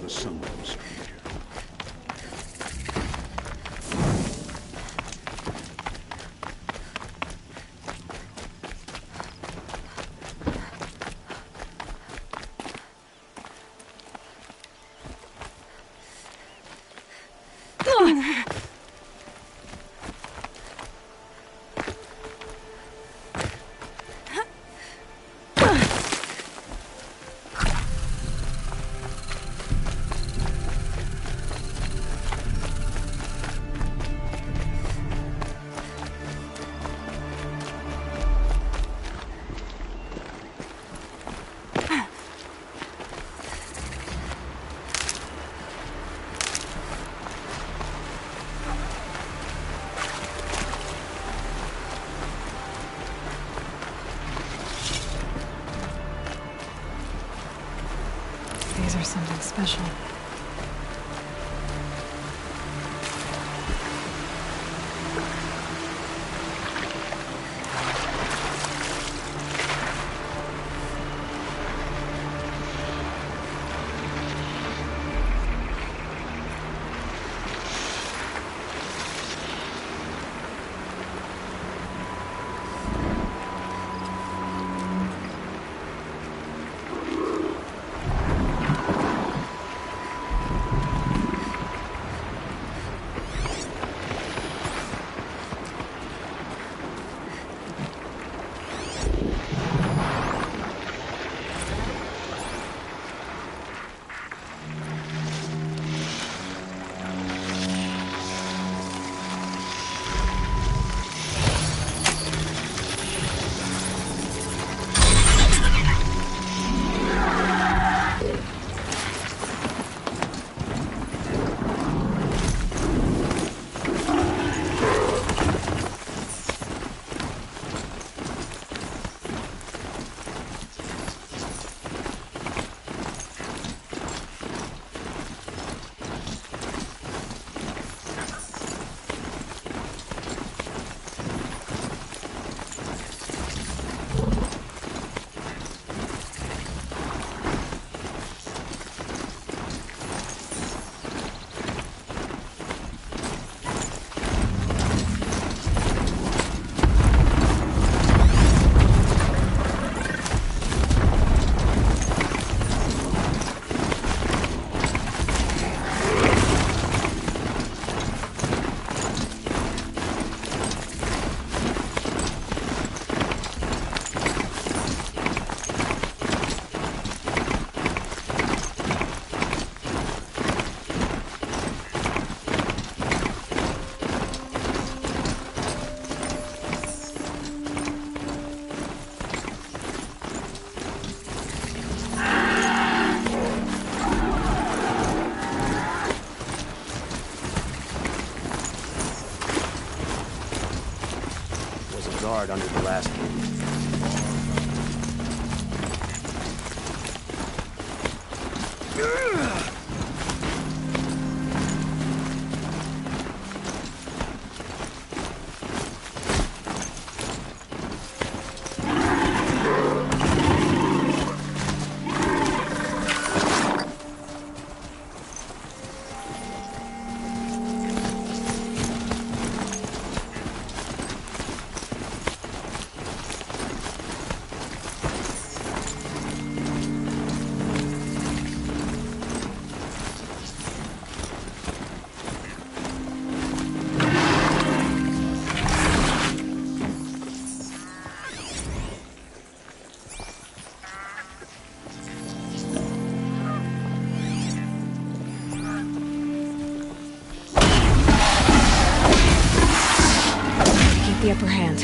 someone, stranger. These are something special. Guard under the last cage. The upper hand.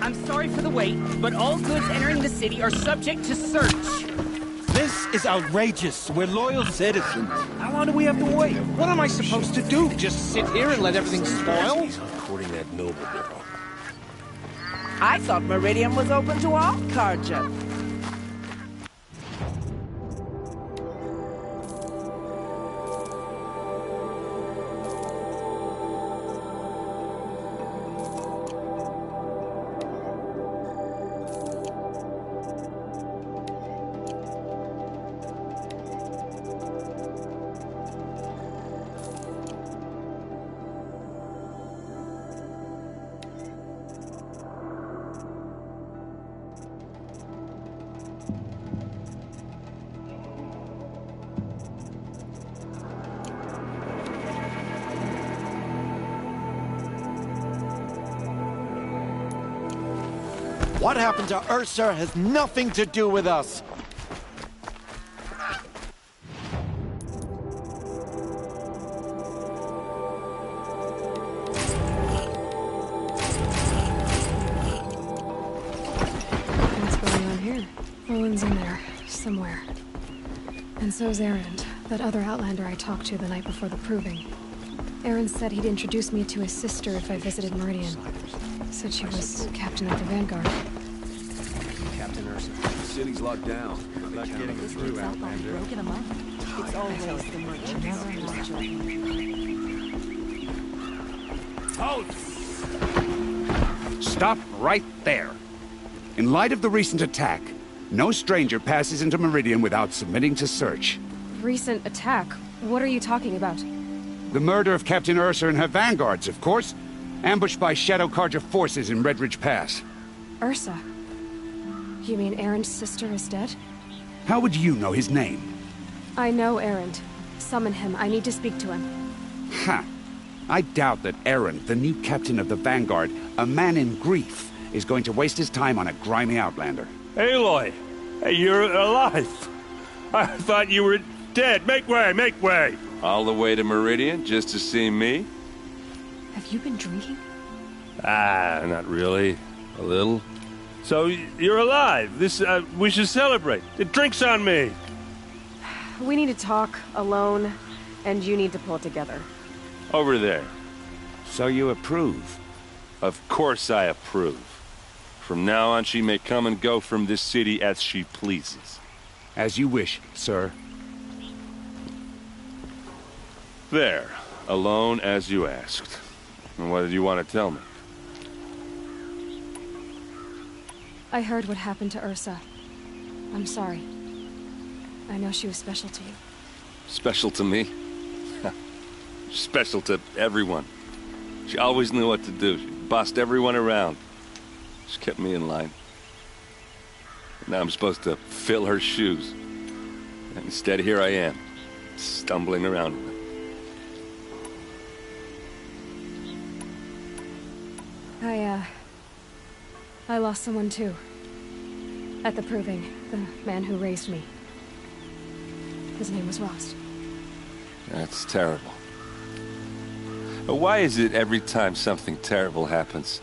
I'm sorry for the wait, but all goods entering the city are subject to search. This is outrageous. We're loyal citizens. How long do we have to wait? What am I supposed to do? Just sit here and let everything spoil? He's courting that noble girl. I thought Meridian was open to all Carja. What happened to Ursa has nothing to do with us. What's going on here? Owen's in there, somewhere. And so's Erend, that other Outlander I talked to the night before the proving. Erend said he'd introduce me to his sister if I visited Meridian. Said she was captain of the Vanguard. Captain Ursa. The city's locked down. I'm not getting through, Outlander. Broken him up. It's always the merchant. Halt! Stop right there. In light of the recent attack, no stranger passes into Meridian without submitting to search. Recent attack? What are you talking about? The murder of Captain Ursa and her vanguards, of course. Ambushed by Shadow Carja forces in Red Ridge Pass. Ursa? You mean Erend's sister is dead? How would you know his name? I know Erend. Summon him. I need to speak to him. Ha! I doubt that Erend, the new captain of the Vanguard, a man in grief, is going to waste his time on a grimy outlander. Aloy! Hey, you're alive! I thought you were dead. Make way, make way! All the way to Meridian just to see me? Have you been drinking? Ah, not really. A little. So, you're alive. We should celebrate. The drink's on me! We need to talk, alone, and you need to pull it together. Over there. So you approve? Of course I approve. From now on, she may come and go from this city as she pleases. As you wish, sir. There. Alone as you asked. And what did you want to tell me? I heard what happened to Ursa. I'm sorry. I know she was special to you. Special to me? Special to everyone. She always knew what to do. She bossed everyone around. She kept me in line. Now I'm supposed to fill her shoes. And instead, here I am, stumbling around. I lost someone too. At the proving, the man who raised me. His name was Rost. That's terrible. But why is it every time something terrible happens,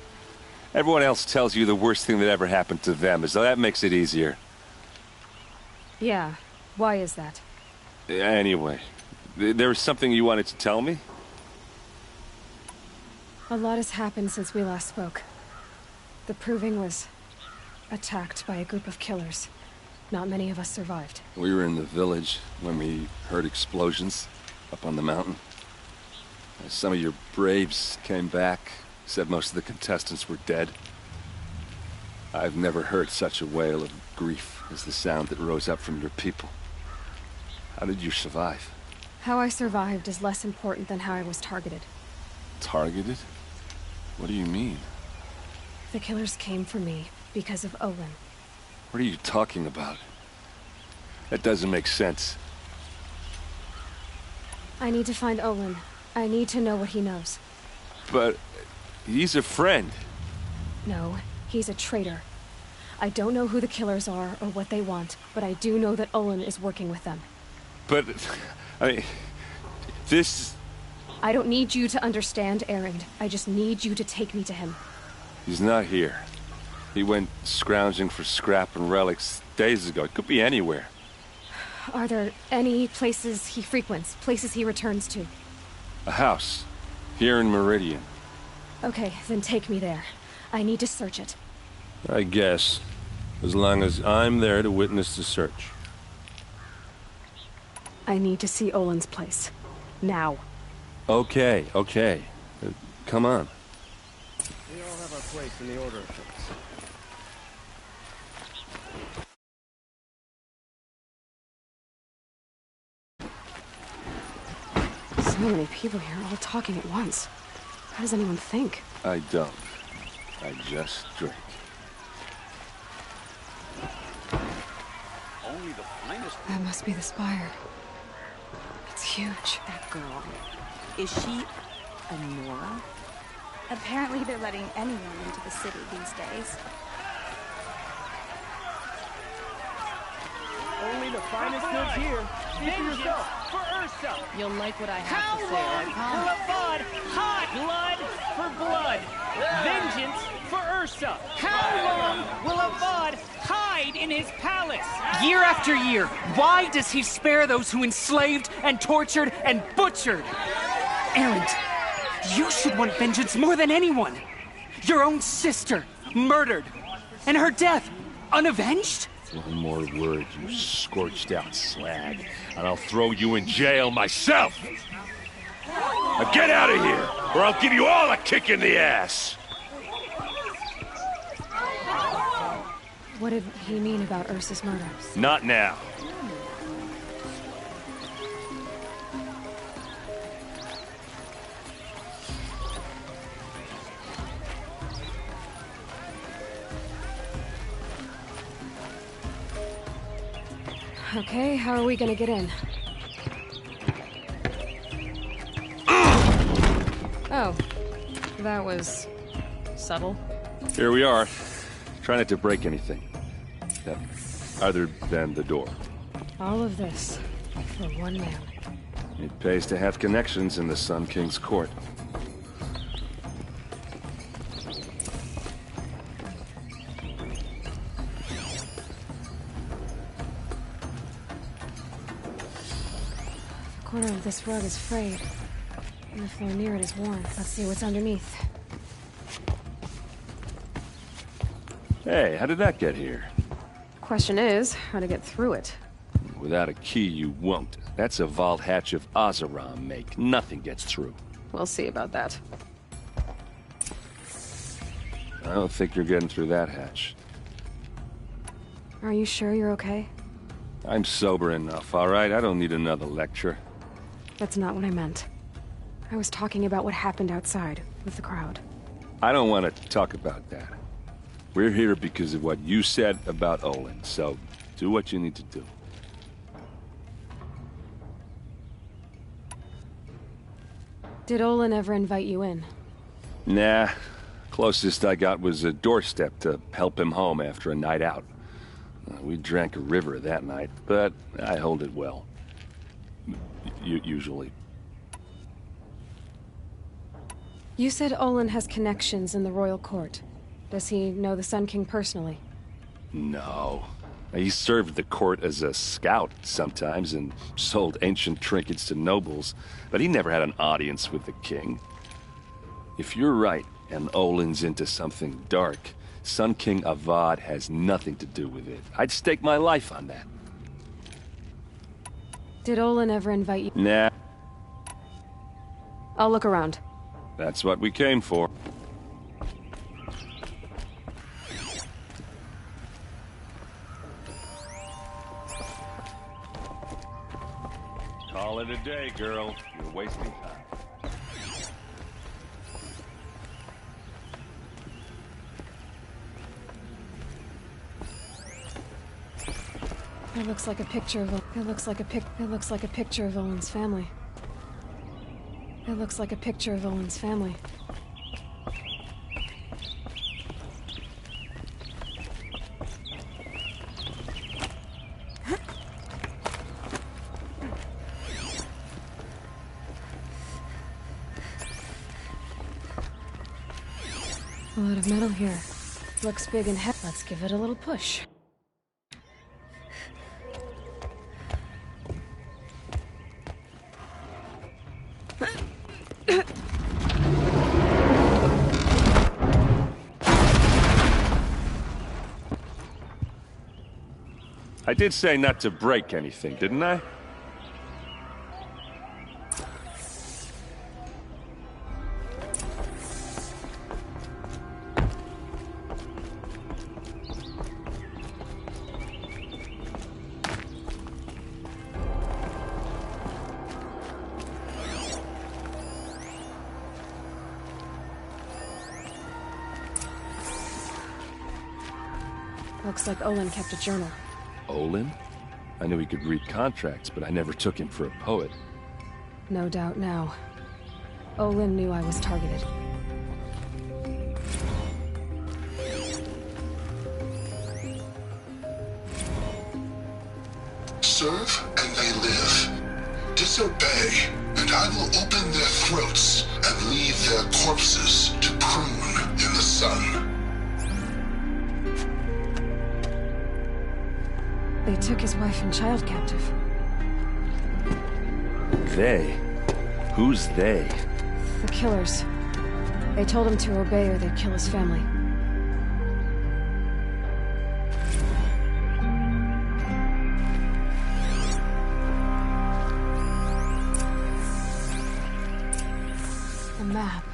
everyone else tells you the worst thing that ever happened to them, as though that makes it easier? Yeah, why is that? Anyway, there was something you wanted to tell me? A lot has happened since we last spoke. The proving was attacked by a group of killers. Not many of us survived. We were in the village when we heard explosions up on the mountain. Some of your braves came back, said most of the contestants were dead. I've never heard such a wail of grief as the sound that rose up from your people. How did you survive? How I survived is less important than how I was targeted. Targeted? What do you mean? The killers came for me because of Olin. What are you talking about? That doesn't make sense. I need to find Olin. I need to know what he knows. But he's a friend. No, he's a traitor. I don't know who the killers are or what they want, but I do know that Olin is working with them. But, I mean, this... I don't need you to understand, Erend. I just need you to take me to him. He's not here. He went scrounging for scrap and relics days ago. It could be anywhere. Are there any places he frequents, places he returns to? A house. Here in Meridian. Okay, then take me there. I need to search it. I guess. As long as I'm there to witness the search. I need to see Olin's place. Now. Okay. Come on. We all have our place in the order of things. So many people here, all talking at once. How does anyone think? I don't. I just drink. Only the finest. That must be the spire. It's huge. That girl. Is she a Nora? Apparently they're letting anyone into the city these days. the finest goods here. Vengeance for Ursa. You'll like what I have How to say, I long promise. will Avad hide blood for blood? Vengeance for Ursa. How long will Avad hide in his palace? Year after year, why does he spare those who enslaved and tortured and butchered? Erend, you should want vengeance more than anyone. Your own sister, murdered, and her death, unavenged? One more word, you scorched out slag, and I'll throw you in jail myself! Now get out of here, or I'll give you all a kick in the ass! What did he mean about Ursa's murder? Not now. Okay, how are we gonna get in? Oh, that was subtle. Here we are. Try not to break anything. Other than the door. All of this for one man. It pays to have connections in the Sun King's court. The corner of this rug is frayed, and the floor near it is worn. Let's see what's underneath. Hey, how did that get here? Question is, how to get through it. Without a key, you won't. That's a vault hatch of Azeram make. Nothing gets through. We'll see about that. I don't think you're getting through that hatch. Are you sure you're okay? I'm sober enough, all right? I don't need another lecture. That's not what I meant. I was talking about what happened outside, with the crowd. I don't want to talk about that. We're here because of what you said about Olin, so do what you need to do. Did Olin ever invite you in? Nah. Closest I got was a doorstep to help him home after a night out. We drank a river that night, but I hold it well. Usually. You said Olin has connections in the royal court. Does he know the Sun King personally? No. He served the court as a scout sometimes and sold ancient trinkets to nobles, but he never had an audience with the king. If you're right, and Olin's into something dark, Sun King Avad has nothing to do with it. I'd stake my life on that. Did Olin ever invite you? Nah. I'll look around. That's what we came for. Call it a day, girl. You're wasting time. It looks like a picture of It looks like a picture of Olin's family. It looks like a picture of Olin's family. A lot of metal here. Looks big and heavy. Let's give it a little push. I did say not to break anything, didn't I? Looks like Olin kept a journal. Olin? I knew he could read contracts, but I never took him for a poet. No doubt now. Olin knew I was targeted. serve and they live. Disobey, and I will open their throats and leave their corpses to prune in the sun. They took his wife and child captive. They? Who's they? The killers. They told him to obey or they'd kill his family. A map.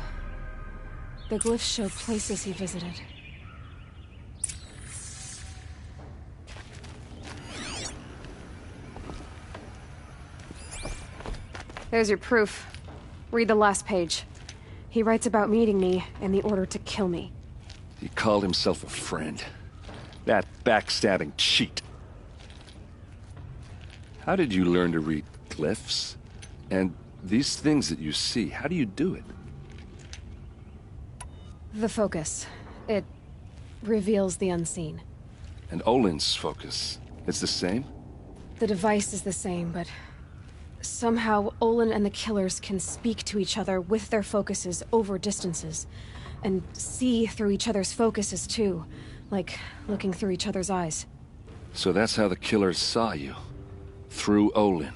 The glyphs show places he visited. There's your proof. Read the last page. He writes about meeting me and the order to kill me. He called himself a friend. That backstabbing cheat. How did you learn to read glyphs? And these things that you see, how do you do it? The focus. It reveals the unseen. And Olin's focus, it's the same? The device is the same, but somehow Olin and the killers can speak to each other with their focuses over distances, and see through each other's focuses too, like looking through each other's eyes. So that's how the killers saw you? Through Olin?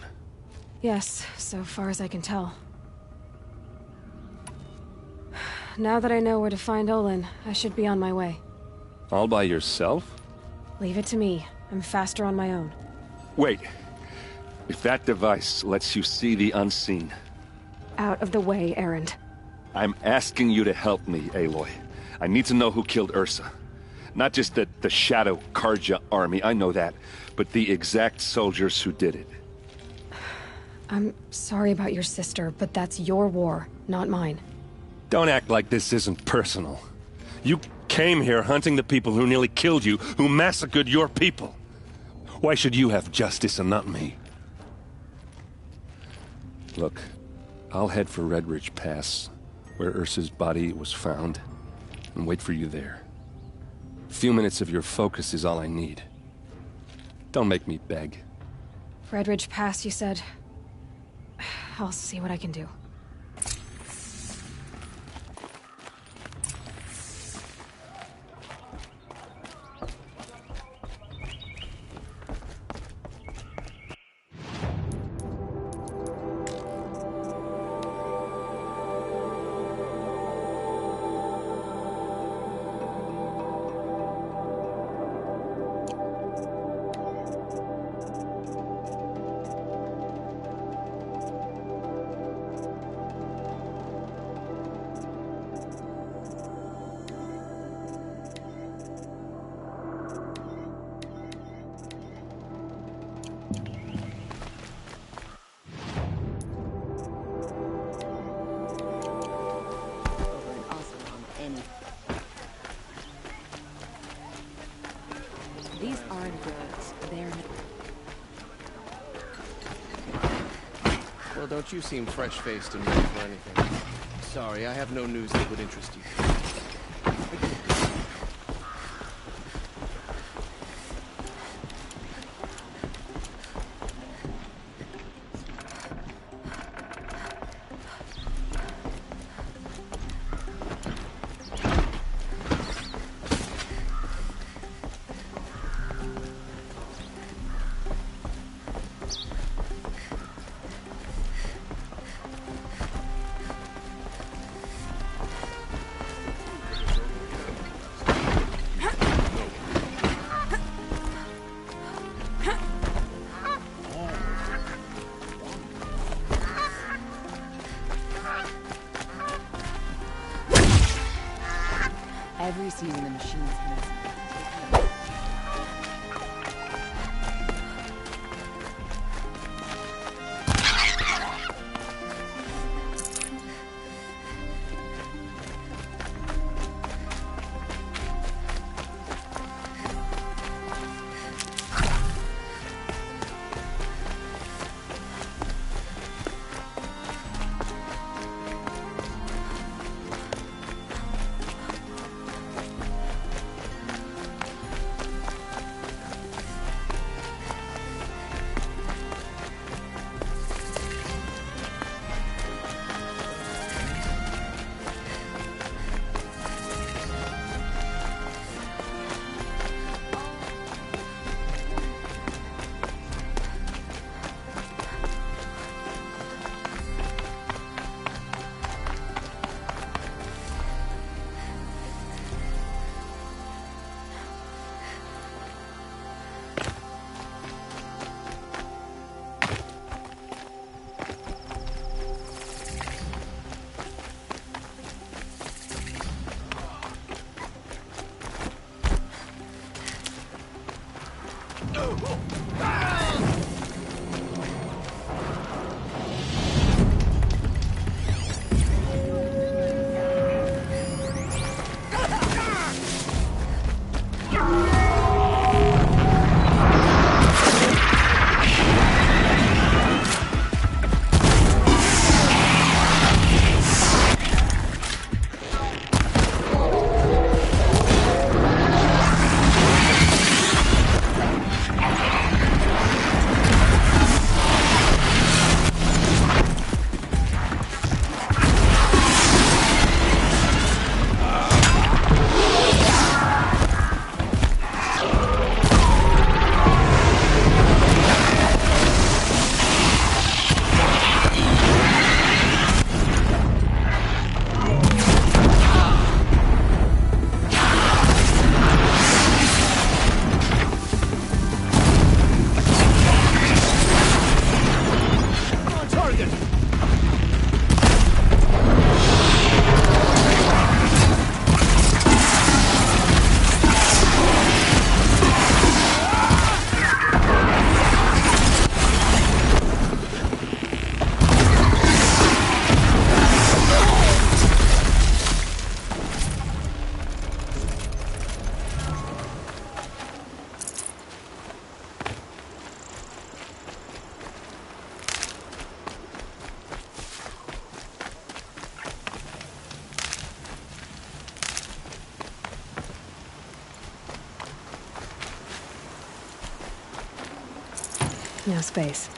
Yes, so far as I can tell. Now that I know where to find Olin, I should be on my way. All by yourself? Leave it to me. I'm faster on my own. Wait. If that device lets you see the unseen... Out of the way, Erend. I'm asking you to help me, Aloy. I need to know who killed Ursa. Not just the Shadow Karja army, I know that, but the exact soldiers who did it. I'm sorry about your sister, but that's your war, not mine. Don't act like this isn't personal. You came here hunting the people who nearly killed you, who massacred your people. Why should you have justice and not me? Look, I'll head for Red Ridge Pass, where Ursa's body was found, and wait for you there. A few minutes of your focus is all I need. Don't make me beg. Red Ridge Pass, you said? I'll see what I can do. These aren't birds. They're... Well, don't you seem fresh-faced and ready for anything. Sorry, I have no news that would interest you. Every season the machines can... No space.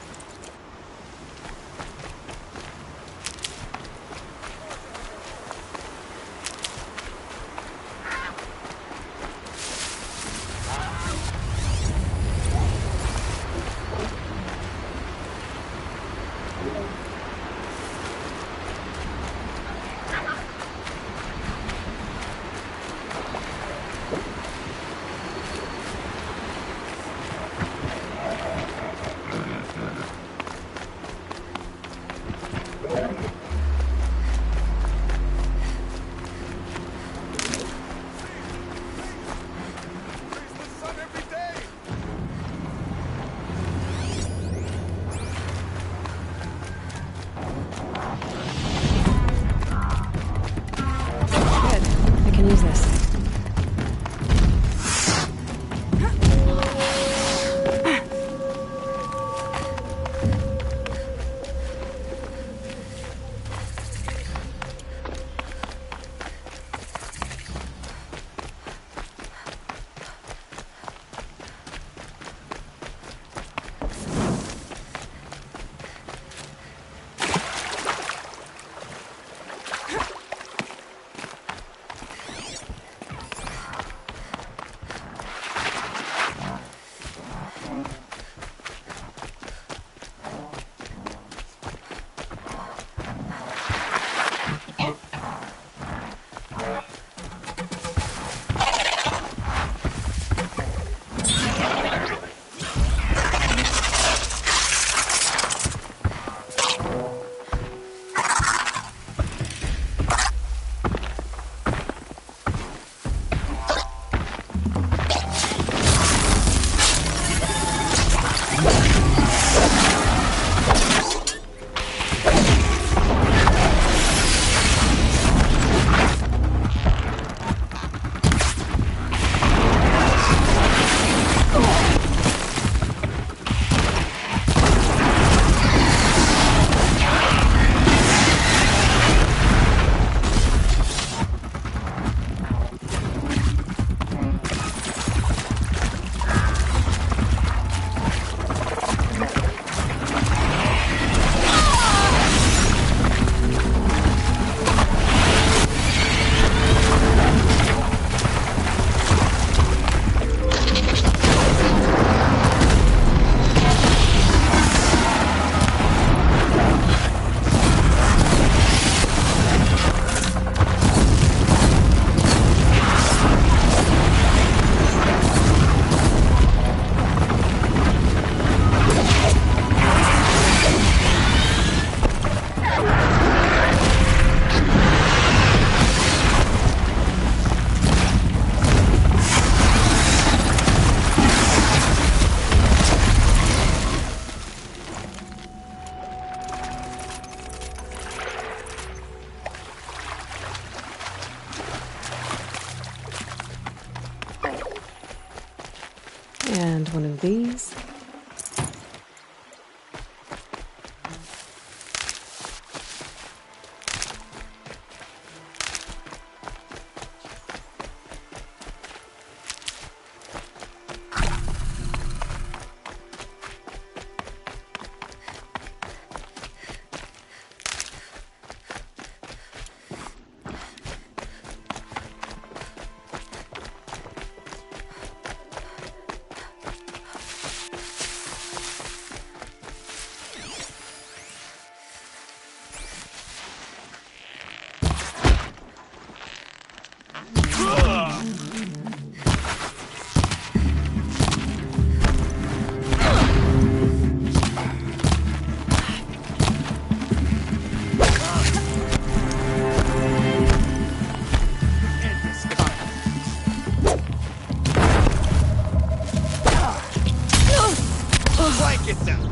Get down!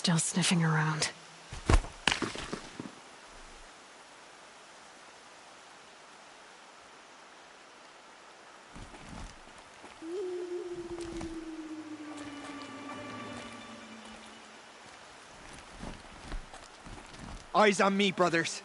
Still sniffing around. Eyes on me, brothers.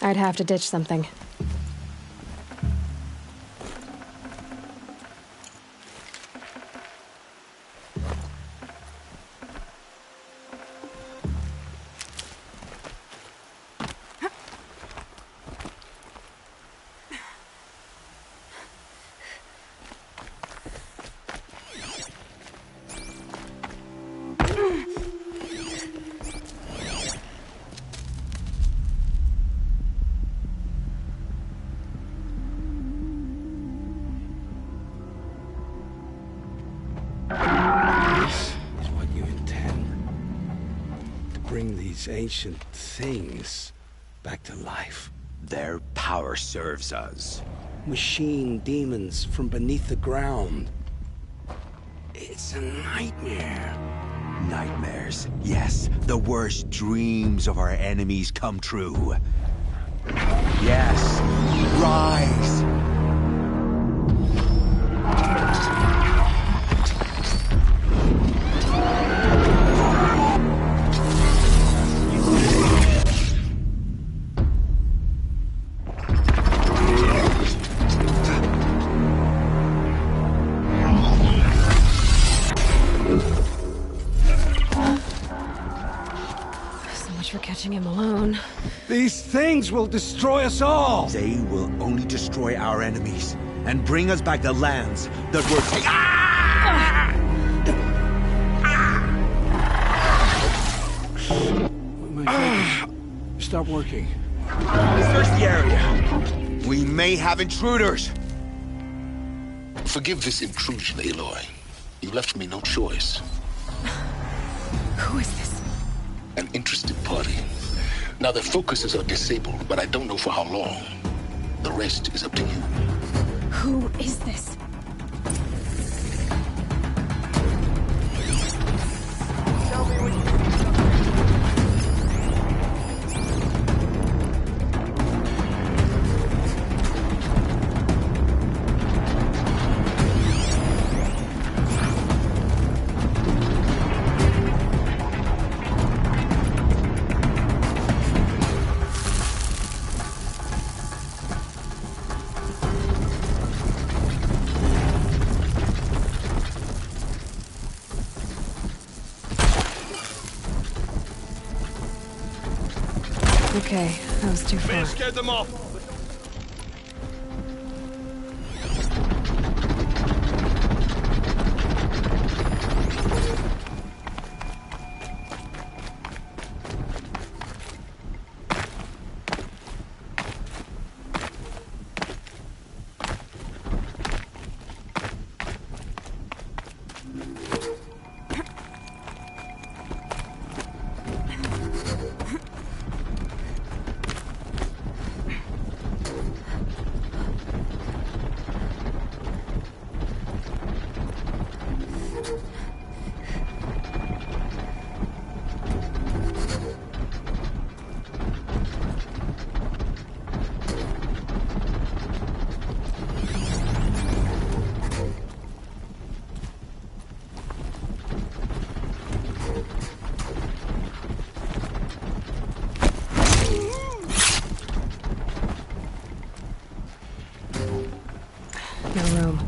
I'd have to ditch something. Bring these ancient things back to life. Their power serves us. Machine demons from beneath the ground. It's a nightmare. Nightmares, yes. The worst dreams of our enemies come true. Yes, rise! For catching him alone. These things will destroy us all! They will only destroy our enemies and bring us back the lands that were taken. My fingers stop working. Search the area. We may have intruders. Forgive this intrusion, Aloy. You left me no choice. Who is this? An interested party. Now their focuses are disabled, but I don't know for how long. The rest is up to you. Who is this? Tell me what you Okay, that was too far. Scared them off. No room.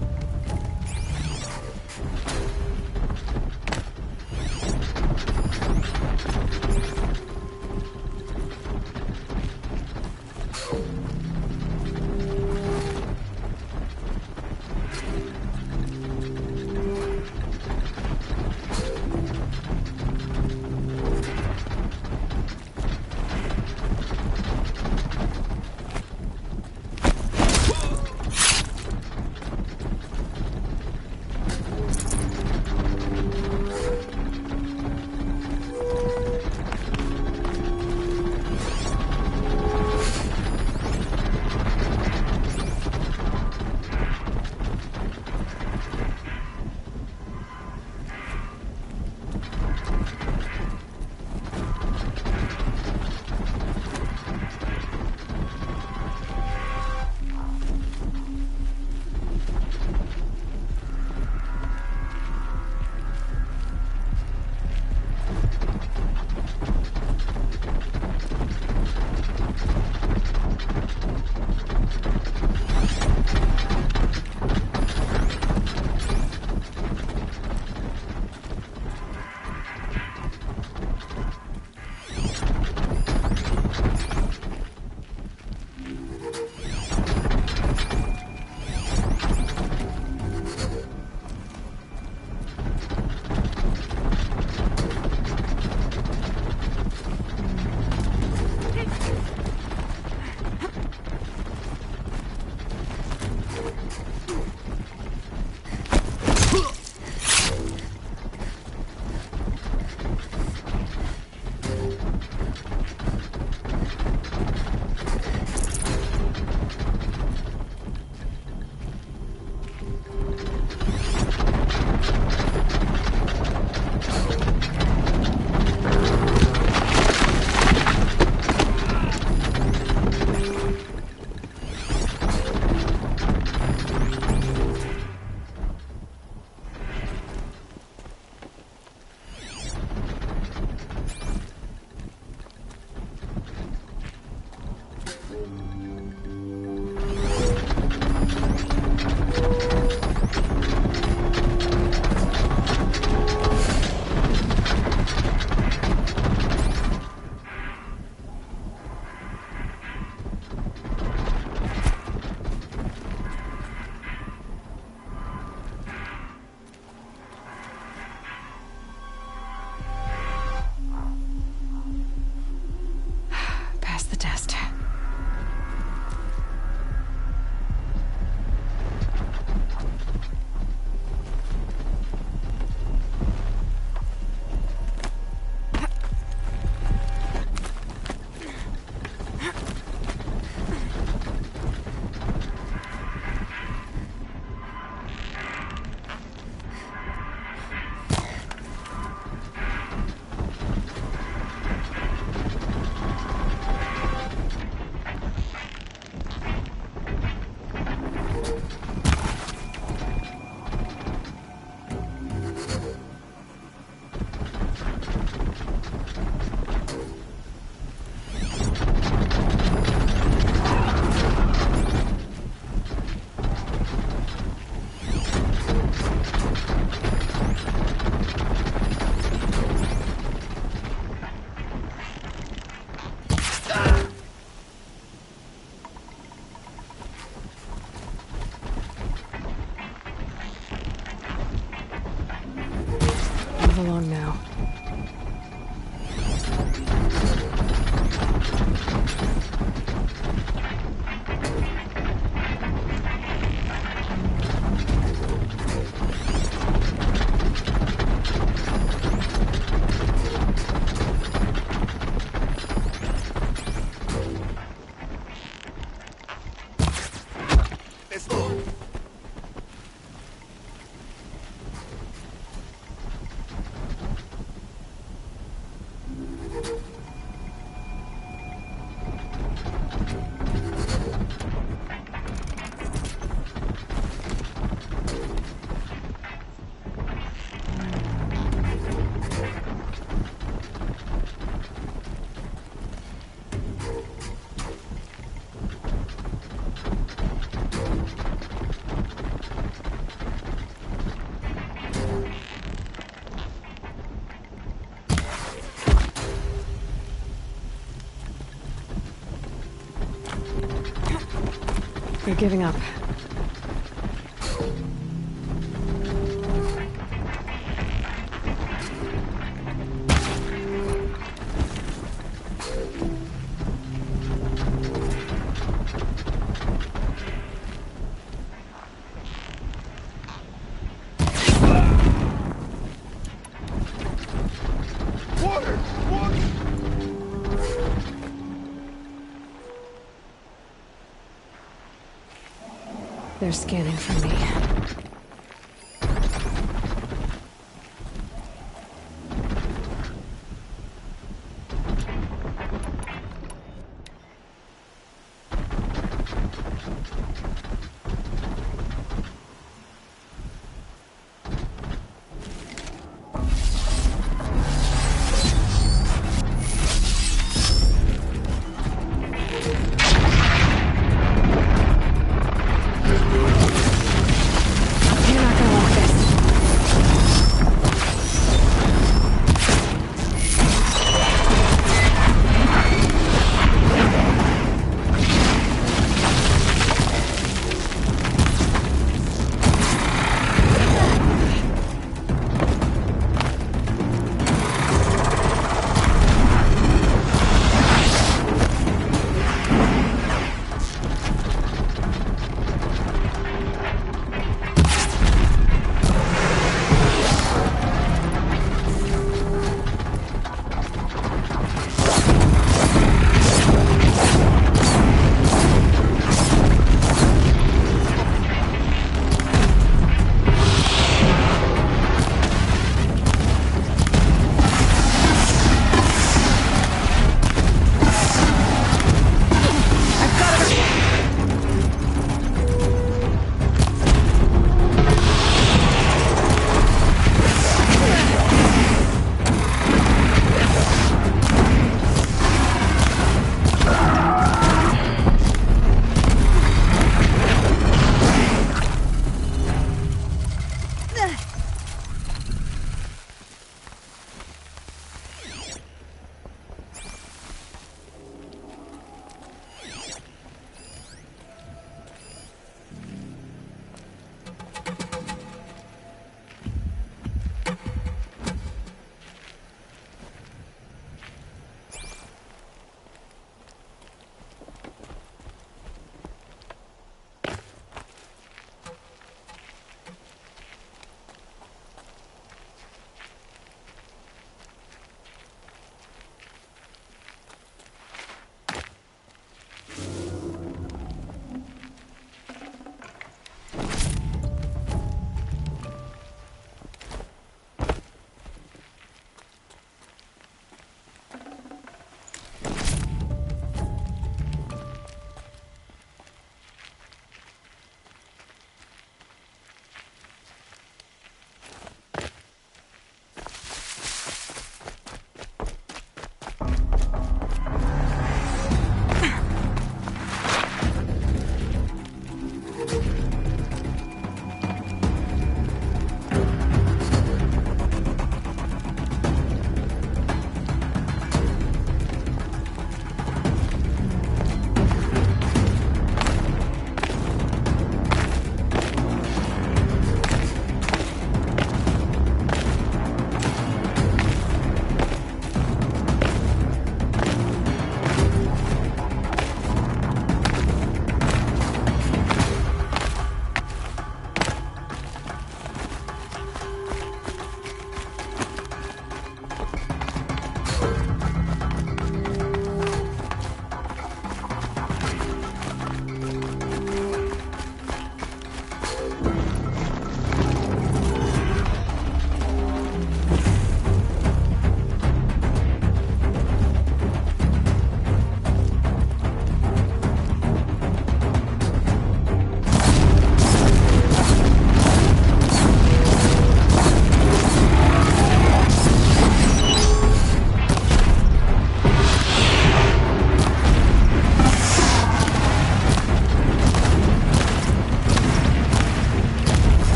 move along now. You're giving up. They're scanning for me.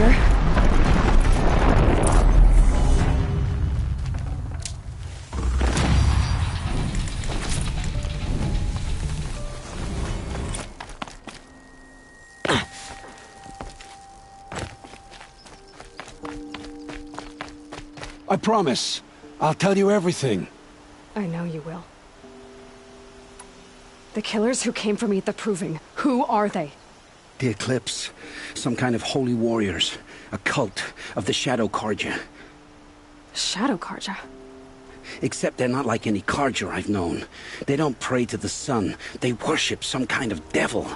clear? I promise. I'll tell you everything. I know you will. The killers who came for me at the Proving, who are they? The Eclipse. Some kind of holy warriors. A cult of the Shadow Carja. Shadow Carja? Except they're not like any Carja I've known. They don't pray to the sun. They worship some kind of devil.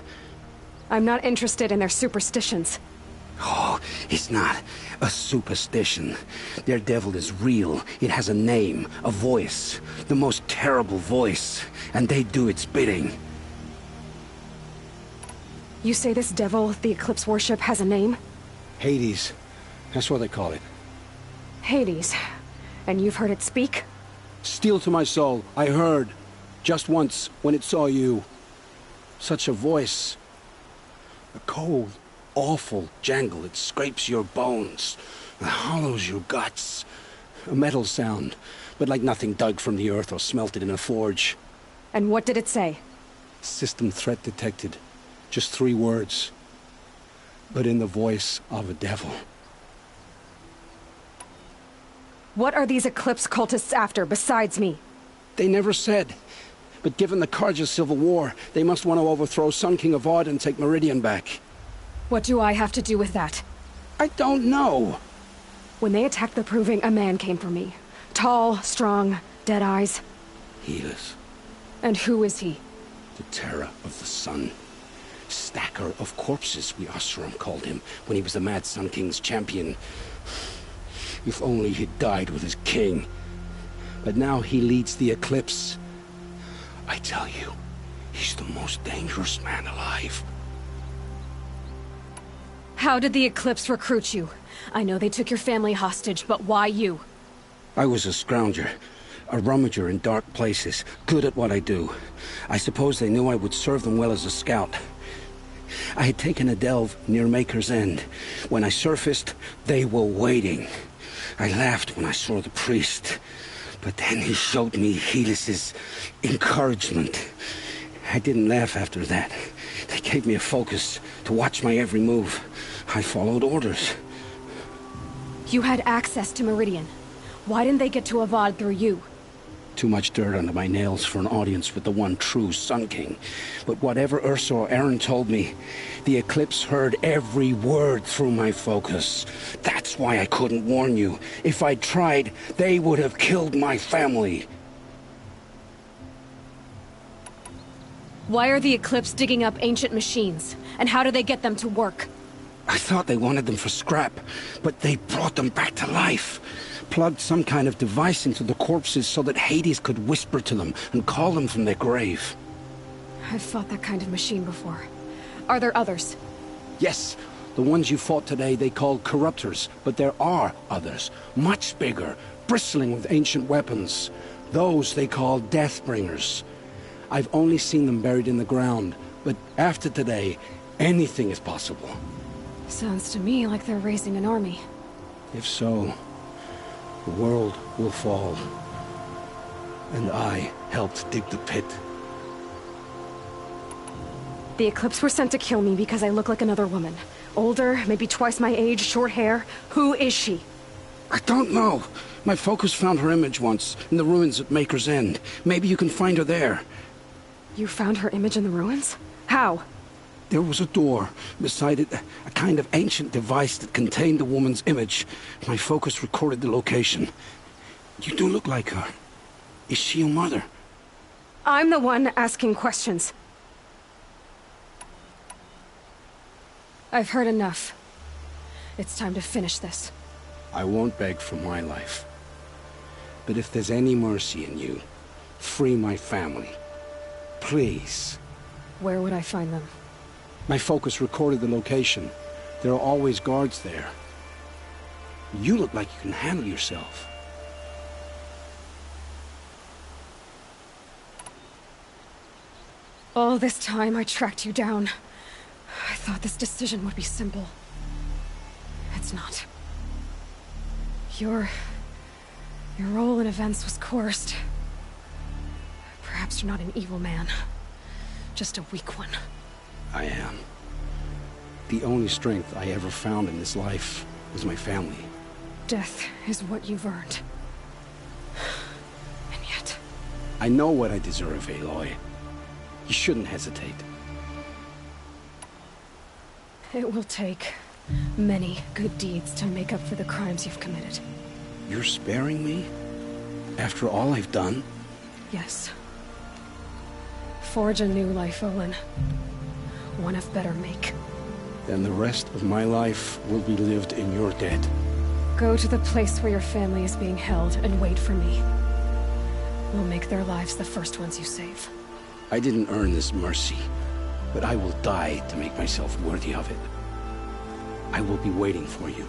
I'm not interested in their superstitions. Oh, it's not a superstition. Their devil is real. It has a name, a voice. The most terrible voice. And they do its bidding. You say this devil the Eclipse worship has a name? Hades. That's what they call it. Hades. And you've heard it speak? Steel to my soul. I heard. Just once, when it saw you. Such a voice. A cold, awful jangle. It scrapes your bones. It hollows your guts. A metal sound, but like nothing dug from the earth or smelted in a forge. And what did it say? System threat detected. Just 3 words. But in the voice of a devil. What are these Eclipse cultists after, besides me? They never said. But given the Carja civil war, they must want to overthrow Sun King Avad and take Meridian back. What do I have to do with that? I don't know. When they attacked the Proving, a man came for me. Tall, strong, dead eyes. Healers. And who is he? The terror of the sun. Stacker of corpses, we Oseram called him, when he was the Mad Sun King's champion. If only he'd died with his king. But now he leads the Eclipse. I tell you, he's the most dangerous man alive. How did the Eclipse recruit you? I know they took your family hostage, but why you? I was a scrounger. A rummager in dark places, good at what I do. I suppose they knew I would serve them well as a scout. I had taken a delve near Maker's End. When I surfaced, they were waiting. I laughed when I saw the priest. But then he showed me Helis's encouragement. I didn't laugh after that. They gave me a focus to watch my every move. I followed orders. You had access to Meridian. Why didn't they get to Avad through you? Too much dirt under my nails for an audience with the one true Sun King. But whatever Ursa or Aaron told me, the Eclipse heard every word through my focus. That's why I couldn't warn you. If I'd tried, they would have killed my family. Why are the Eclipse digging up ancient machines? And how do they get them to work? I thought they wanted them for scrap, but they brought them back to life. Plugged some kind of device into the corpses so that Hades could whisper to them and call them from their grave. I've fought that kind of machine before. Are there others? Yes, the ones you fought today they called corruptors, but there are others, much bigger, bristling with ancient weapons. Those they call Deathbringers. I've only seen them buried in the ground, but after today, anything is possible. Sounds to me like they're raising an army. If so, the world will fall. And I helped dig the pit. The Eclipse were sent to kill me because I look like another woman. Older, maybe twice my age, short hair. Who is she? I don't know. My focus found her image once, in the ruins at Maker's End. Maybe you can find her there. You found her image in the ruins? How? There was a door. Beside it, a kind of ancient device that contained the woman's image. My focus recorded the location. You do look like her. Is she your mother? I'm the one asking questions. I've heard enough. It's time to finish this. I won't beg for my life. But if there's any mercy in you, free my family. Please. Where would I find them? My focus recorded the location. There are always guards there. You look like you can handle yourself. All this time I tracked you down. I thought this decision would be simple. It not. Your role in events was coerced. Perhaps you're not an evil man, just a weak one. I am. The only strength I ever found in this life was my family. Death is what you've earned. And yet... I know what I deserve, Aloy. You shouldn't hesitate. It will take many good deeds to make up for the crimes you've committed. You're sparing me? After all I've done? Yes. Forge a new life, Olin. One of better make. Then the rest of my life will be lived in your debt. Go to the place where your family is being held and wait for me. We'll make their lives the first ones you save. I didn't earn this mercy, but I will die to make myself worthy of it. I will be waiting for you.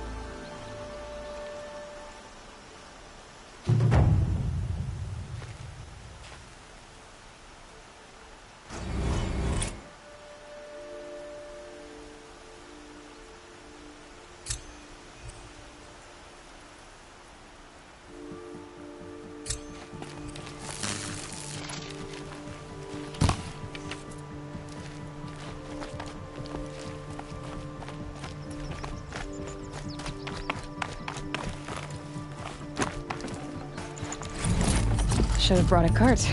Should have brought a cart.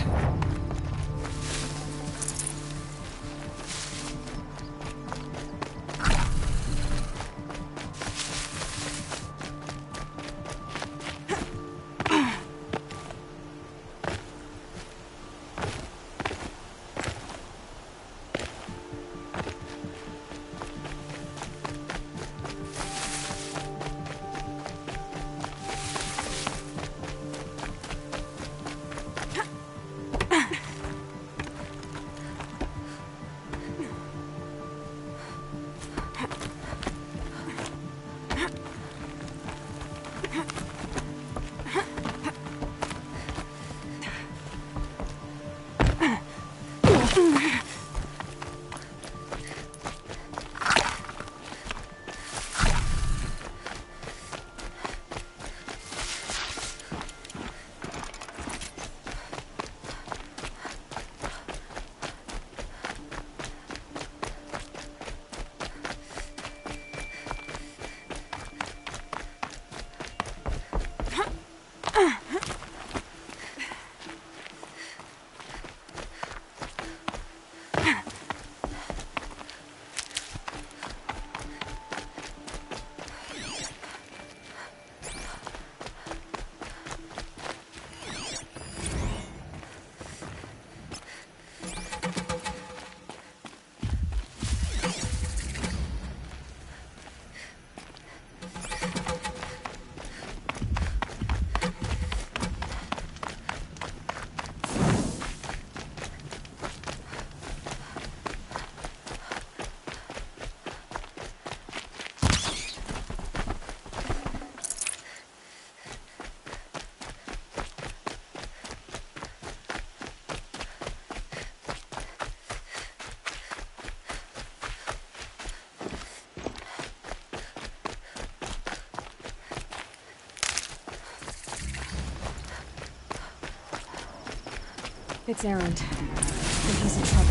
It's Erend, and he's in trouble.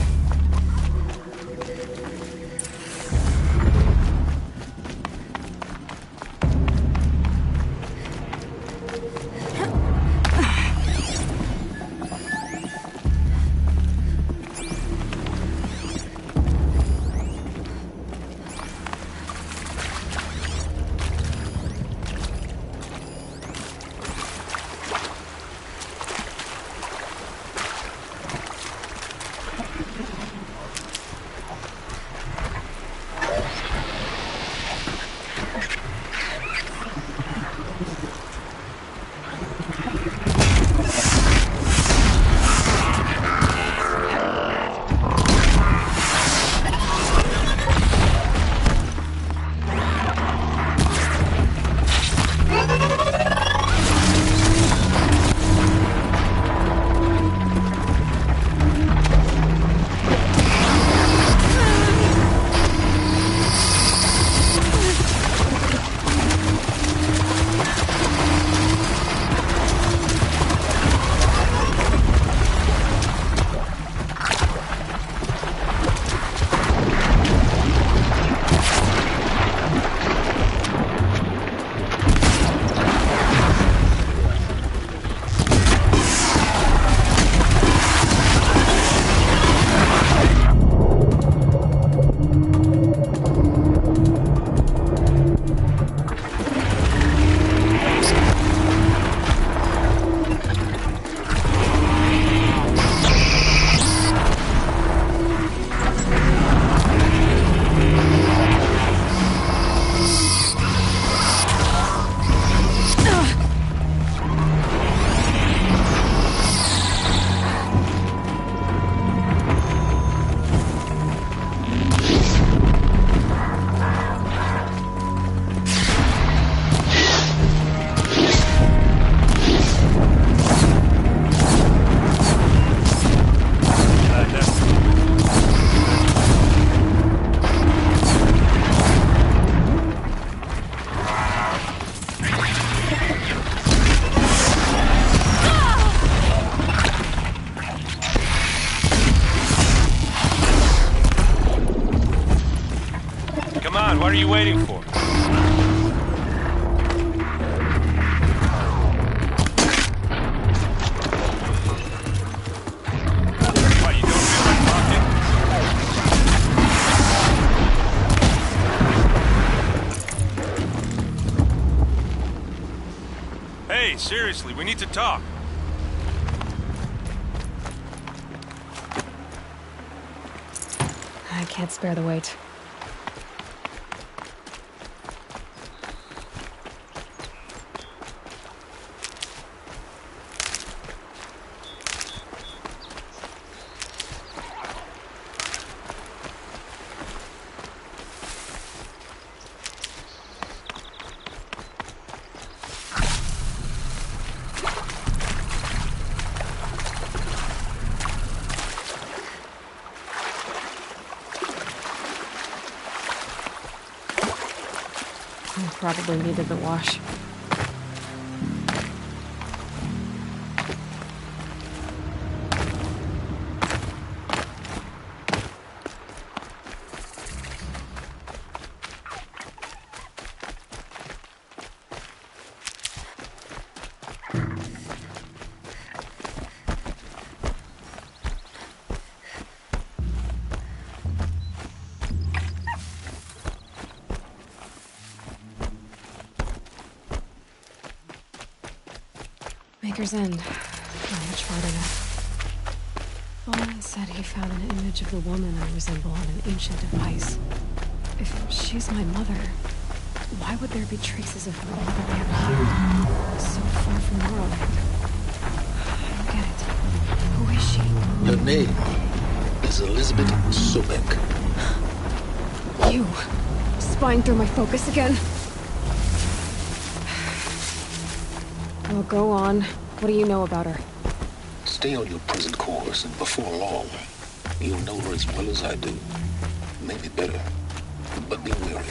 for? What, you don't feel like talking? Hey, seriously, we need to talk. I can't spare the weight. Probably needed the wash. Maker's End. Not much farther now. Owen said he found an image of the woman I resemble on an ancient device. If she's my mother, why would there be traces of her all the way up here? So far from Morrowind. I don't get it. Who is she? Her name is Elizabeth Sobek. You. Spying through my focus again? Oh, go on. What do you know about her? Stay on your present course, and before long, you'll know her as well as I do. Maybe better. But be wary.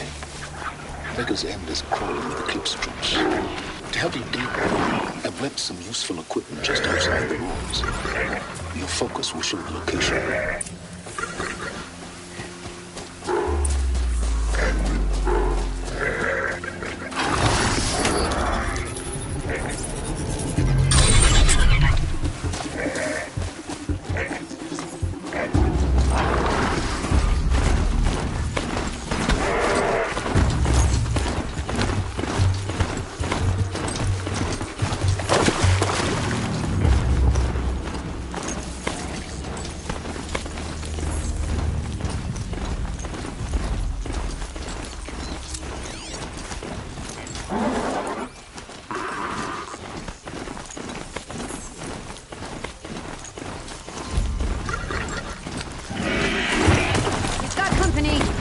Maker's End is crawling with Eclipse troops. To help you deal with them, I've left some useful equipment just outside the ruins. Your focus will show the location.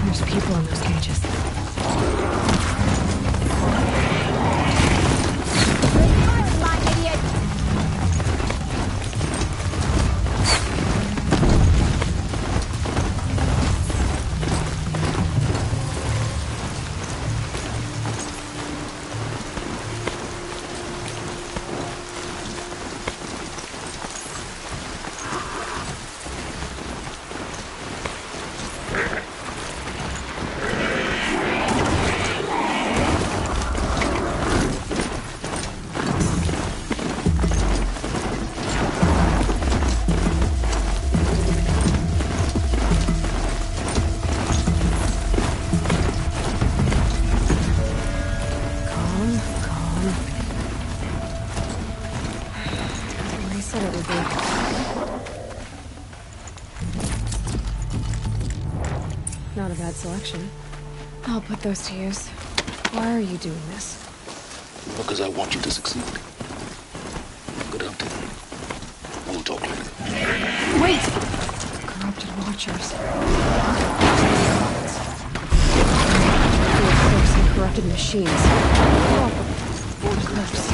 There's people in those cages. Not a bad selection. I'll put those to use. Why are you doing this? Because I want you to succeed. Good hunting. We'll talk later. Wait! Corrupted watchers. Eclipse and corrupted machines. Eclipse.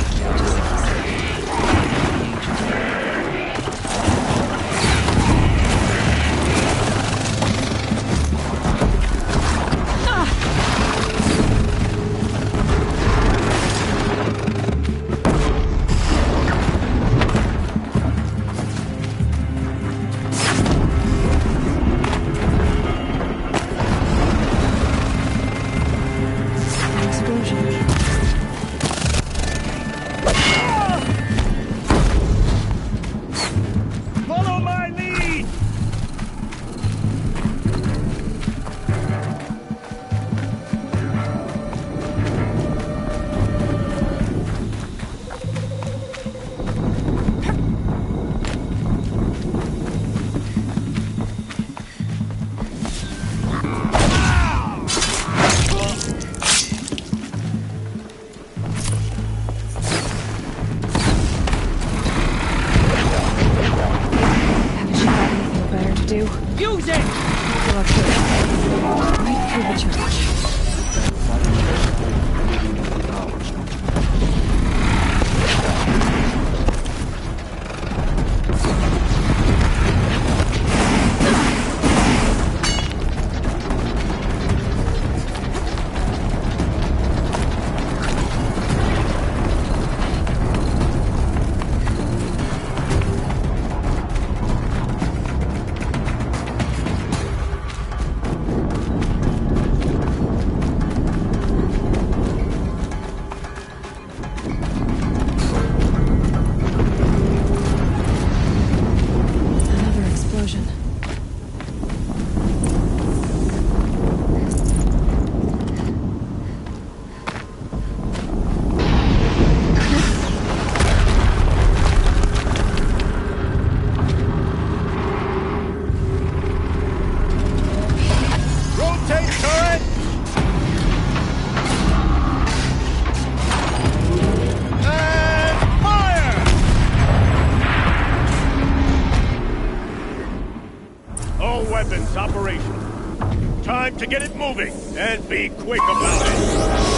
to get it moving, and be quick about it.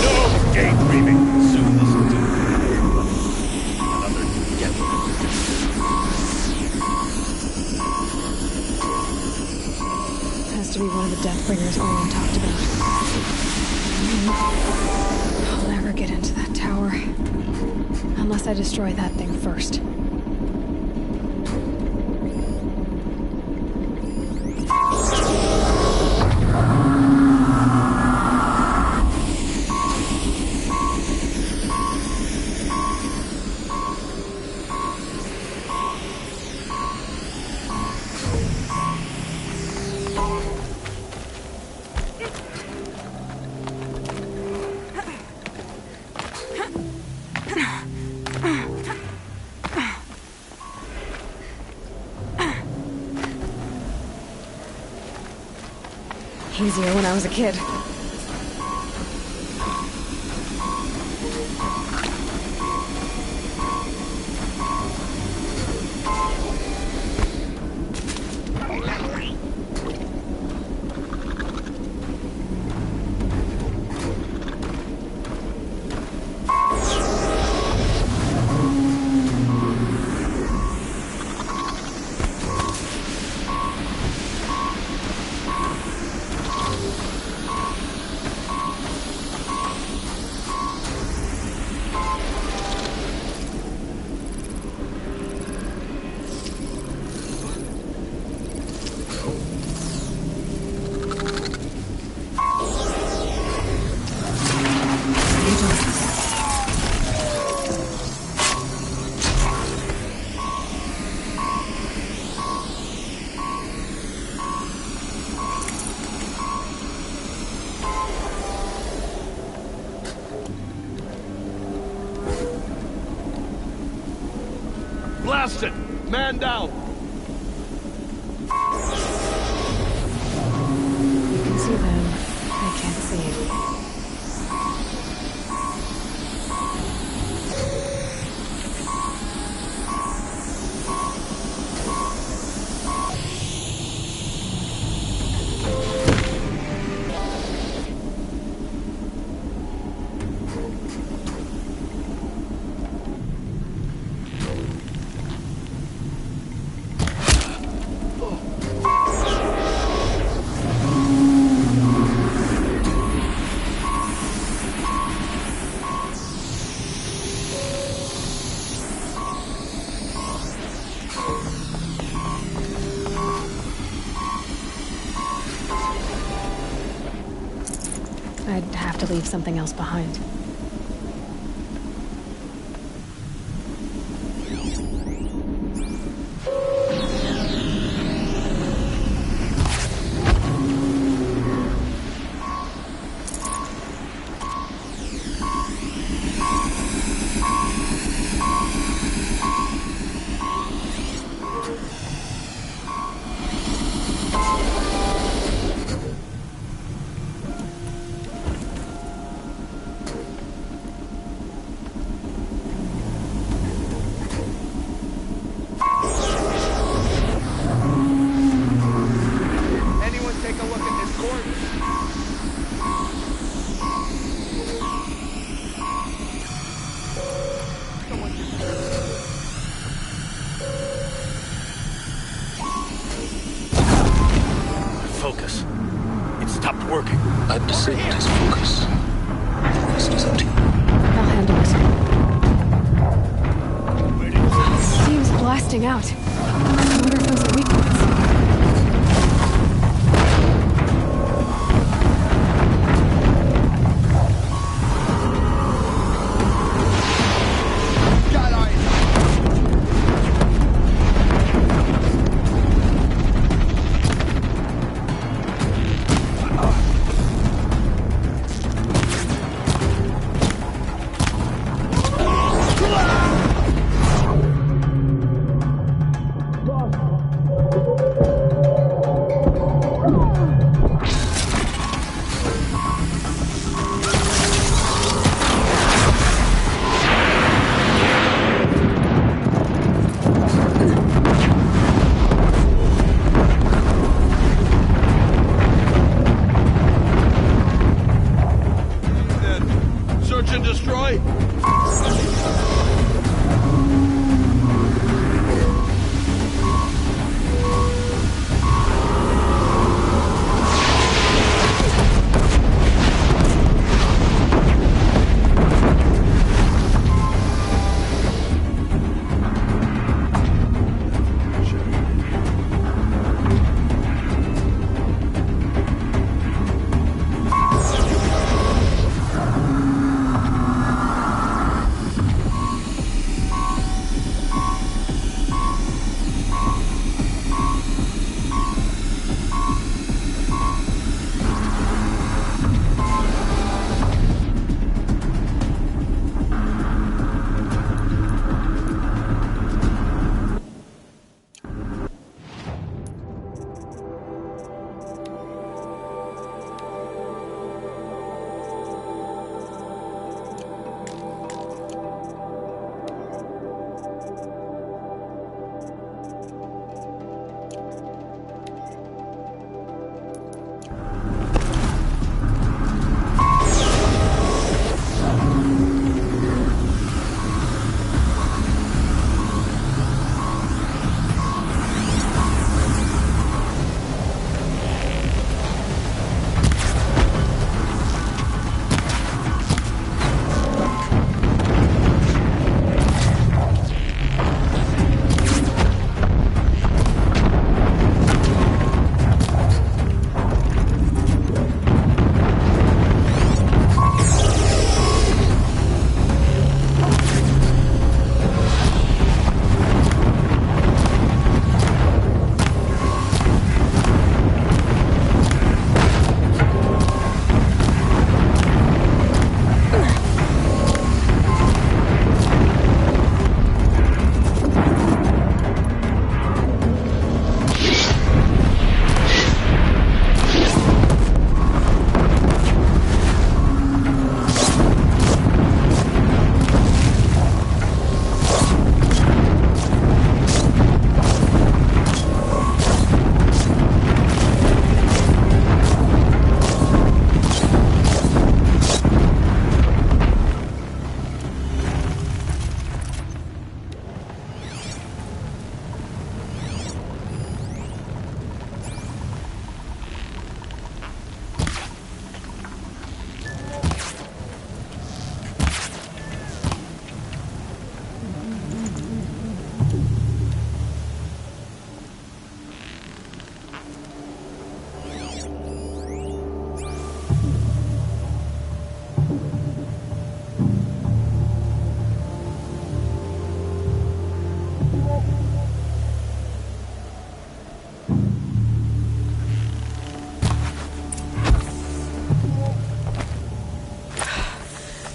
No daydreaming. Soon this will do. Another gentleman. Has to be one of the Deathbringers Owen talked about. I'll never get into that tower. Unless I destroy that thing first. Easier when I was a kid. Blasted! Man down! You can see them. I can't see you. I'd have to leave something else behind. Search and destroy?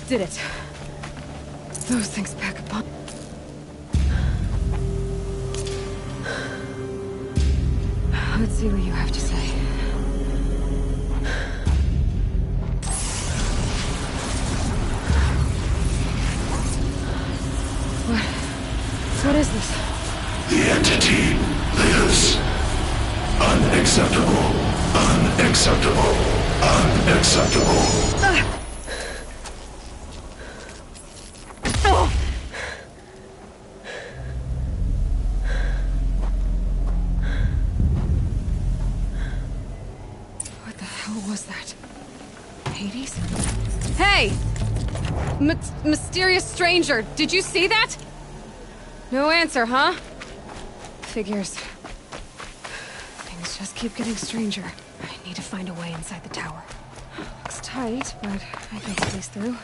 Did it. Those things back up on... Let's see what you have to say. What is this? The entity lives. Unacceptable. Unacceptable. Unacceptable. What the hell was that? Hades? Hey! Mysterious stranger, did you see that? No answer, huh? Figures. Things just keep getting stranger. I need to find a way inside the tower. Looks tight, but I can squeeze through.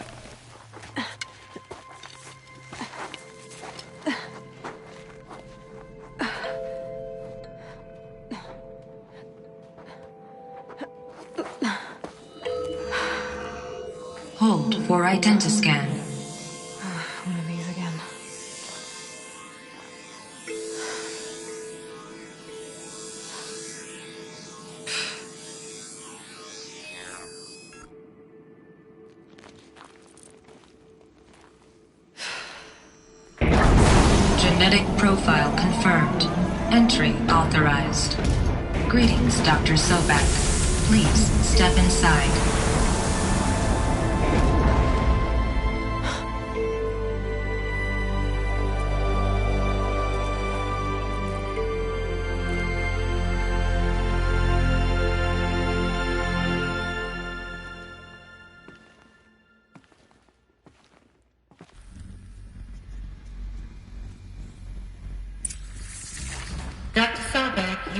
Hold for identiscan. One of these again. Genetic profile confirmed. Entry authorized. Greetings, Dr. Sobek. Please step inside.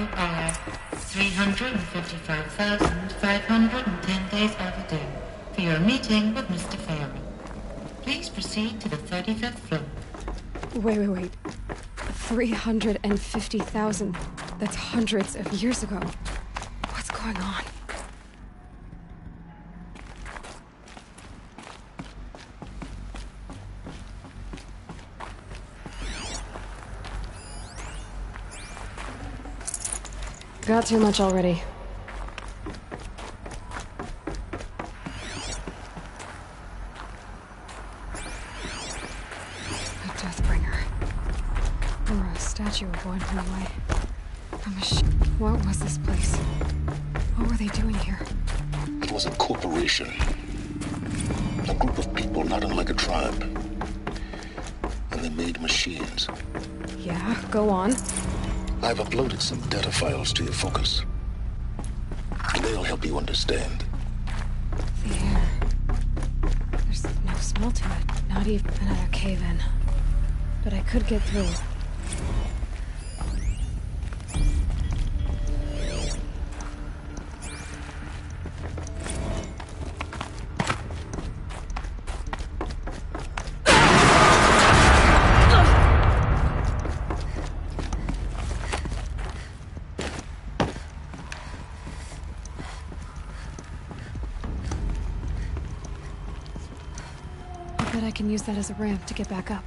you are 355,510 days overdue for your meeting with Mr. Farrell. Please proceed to the 35th floor. Wait. 350,000. That's hundreds of years ago. What's going on? Got too much already. A Deathbringer. Or a statue of one anyway. A machine. What was this place? What were they doing here? It was a corporation. A group of people not unlike a tribe. And they made machines. Yeah, go on. I've uploaded some data files to your focus. They'll help you understand. The air. There's no smell to it. Not even another cave-in. But I could get through. I can use that as a ramp to get back up.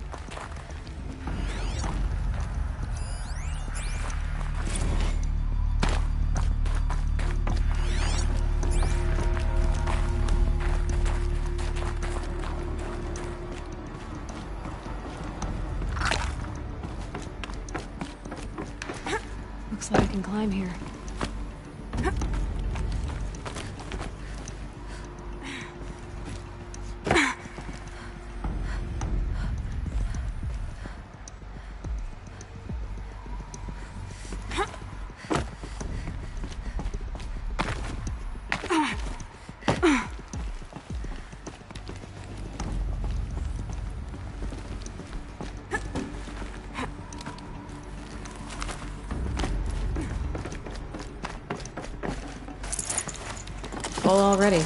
Looks like I can climb here. Full already.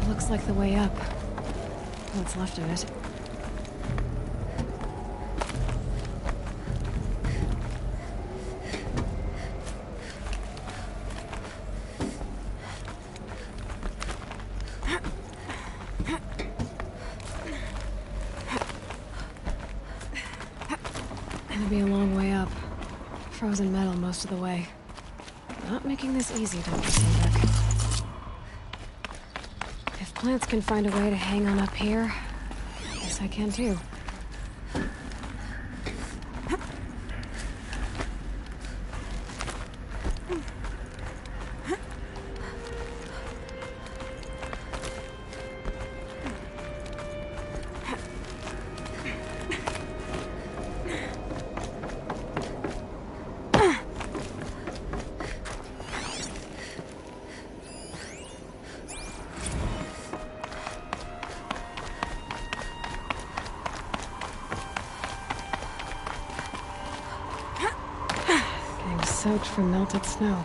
Looks like the way up. What's left of it. Gonna be a long way up. Frozen metal most of the way. Not making this easy, Dr. Sobek. If plants can find a way to hang on up here, I guess I can too. Soaked from melted snow.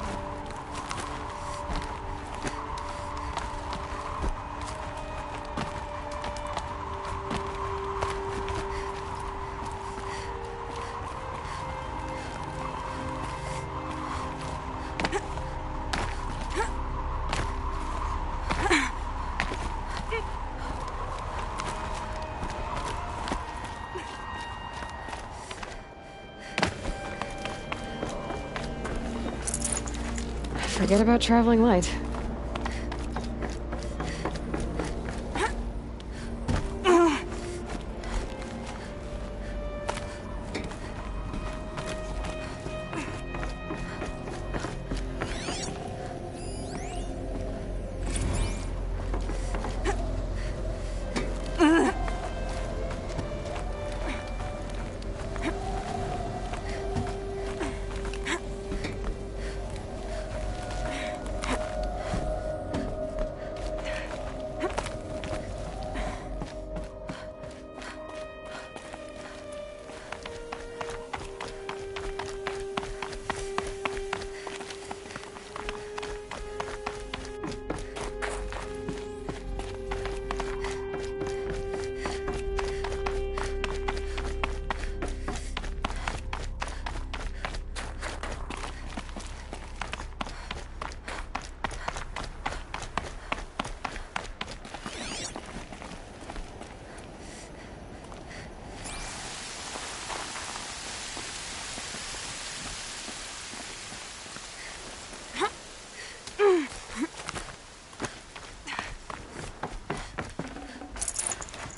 Forget about traveling light.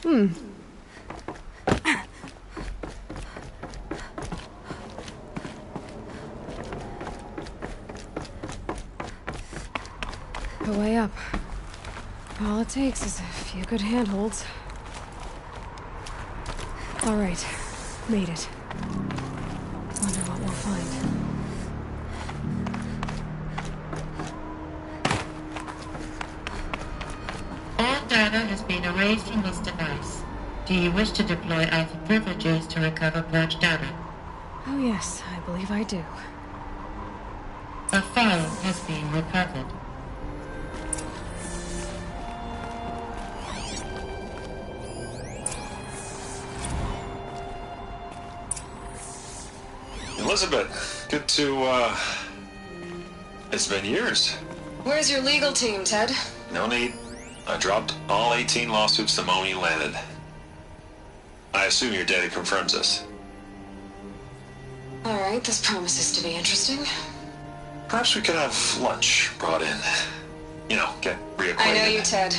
The way up. All it takes is a few good handholds. All right, made it. Wonder what we'll find. All data has been erased from this device. Do you wish to deploy Alpha privileges to recover purged data? Oh yes, I believe I do. A file has been recovered. Elizabeth, good to, it's been years. Where's your legal team, Ted? No need. I dropped all 18 lawsuits the moment you landed. I assume your data confirms this. All right, this promises to be interesting. Perhaps we could have lunch brought in. You know, get reacquainted. I know you, Ted.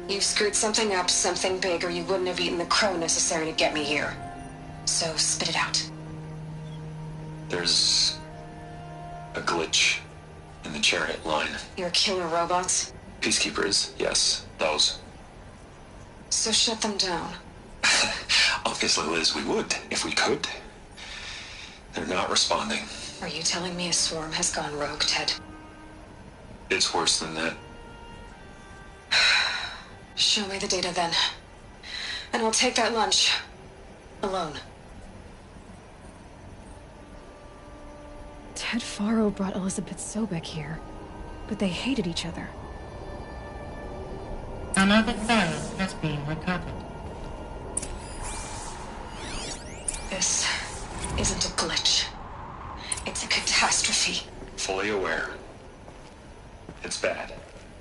You've screwed something up, something big, or you wouldn't have eaten the crow necessary to get me here. So spit it out. There's a glitch in the chariot line. Your killer robots? Peacekeepers, yes, those. So shut them down. Obviously, Liz, we would, if we could. They're not responding. Are you telling me a swarm has gone rogue, Ted? It's worse than that. Show me the data then. And I'll take that lunch. Alone. Ted Faro brought Elizabeth Sobek here, but they hated each other. Another file has been recovered. This isn't a glitch. It's a catastrophe. Fully aware. It's bad.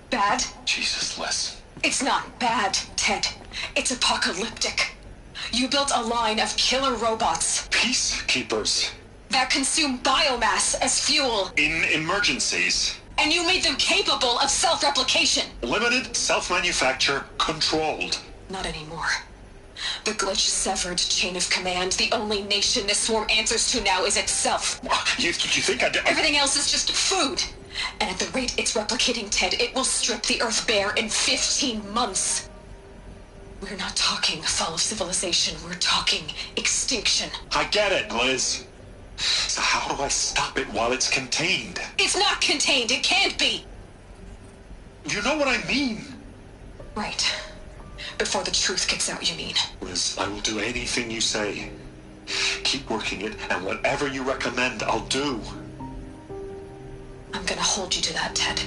Bad? Jesus, Liz. It's not bad, Ted. It's apocalyptic. You built a line of killer robots. Peacekeepers. That consume biomass as fuel. In emergencies. And you made them capable of self-replication. Limited, self-manufacture, controlled. Not anymore. The glitch severed chain of command. The only nation this swarm answers to now is itself. You think I did? Everything else is just food. And at the rate it's replicating, Ted, it will strip the Earth bare in 15 months. We're not talking fall of civilization. We're talking extinction. I get it, Liz. So how do I stop it while it's contained? It's not contained. It can't be. You know what I mean. Right. Before the truth gets out, you mean? Liz, I will do anything you say. Keep working it, and whatever you recommend, I'll do. I'm gonna hold you to that, Ted.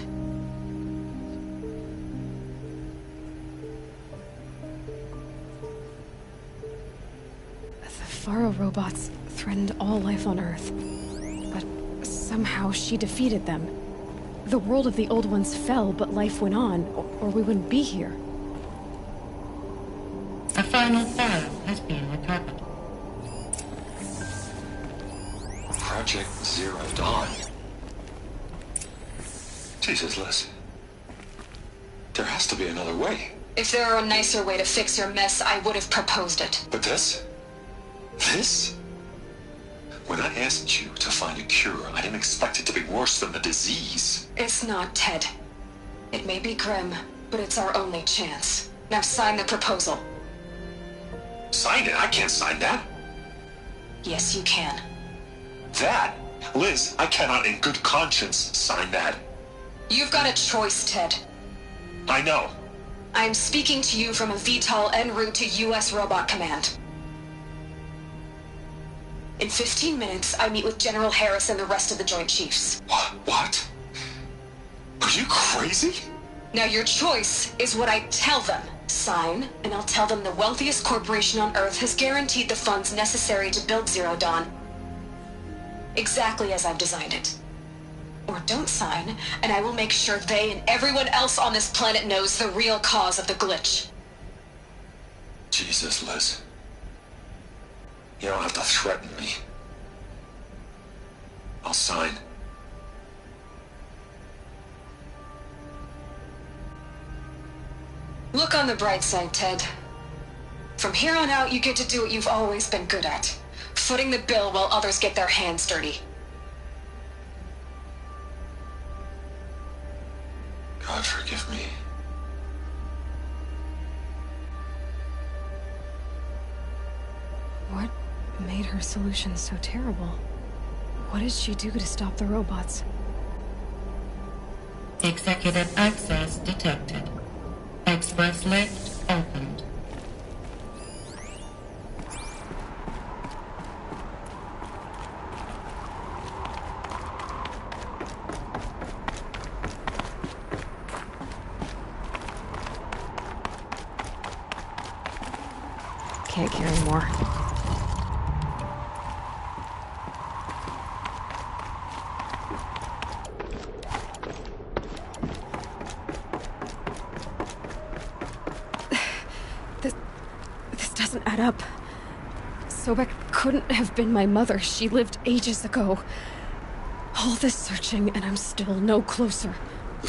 The Faro robots threatened all life on Earth. But somehow she defeated them. The world of the old ones fell, but life went on, or we wouldn't be here. A final file has been recovered. Project Zero Dawn. Jesus, Liz. There has to be another way. If there were a nicer way to fix your mess, I would have proposed it. But this? This? When I asked you to find a cure, I didn't expect it to be worse than the disease. It's not, Ted. It may be grim, but it's our only chance. Now sign the proposal. Sign it? I can't sign that. Yes, you can. That? Liz, I cannot in good conscience sign that. You've got a choice, Ted. I know. I'm speaking to you from a VTOL en route to U.S. Robot Command. In 15 minutes, I meet with General Harris and the rest of the Joint Chiefs. What? Are you crazy? Now your choice is what I tell them. Sign, and I'll tell them the wealthiest corporation on Earth has guaranteed the funds necessary to build Zero Dawn. Exactly as I've designed it. Or don't sign, and I will make sure they and everyone else on this planet knows the real cause of the glitch. Jesus, Liz. You don't have to threaten me. I'll sign. Look on the bright side, Ted. From here on out, you get to do what you've always been good at. Footing the bill while others get their hands dirty. God forgive me. What made her solution so terrible? What did she do to stop the robots? Executive access detected. Express lift opened. Can't carry more. This doesn't add up. Sobek couldn't have been my mother. She lived ages ago. All this searching, and I'm still no closer.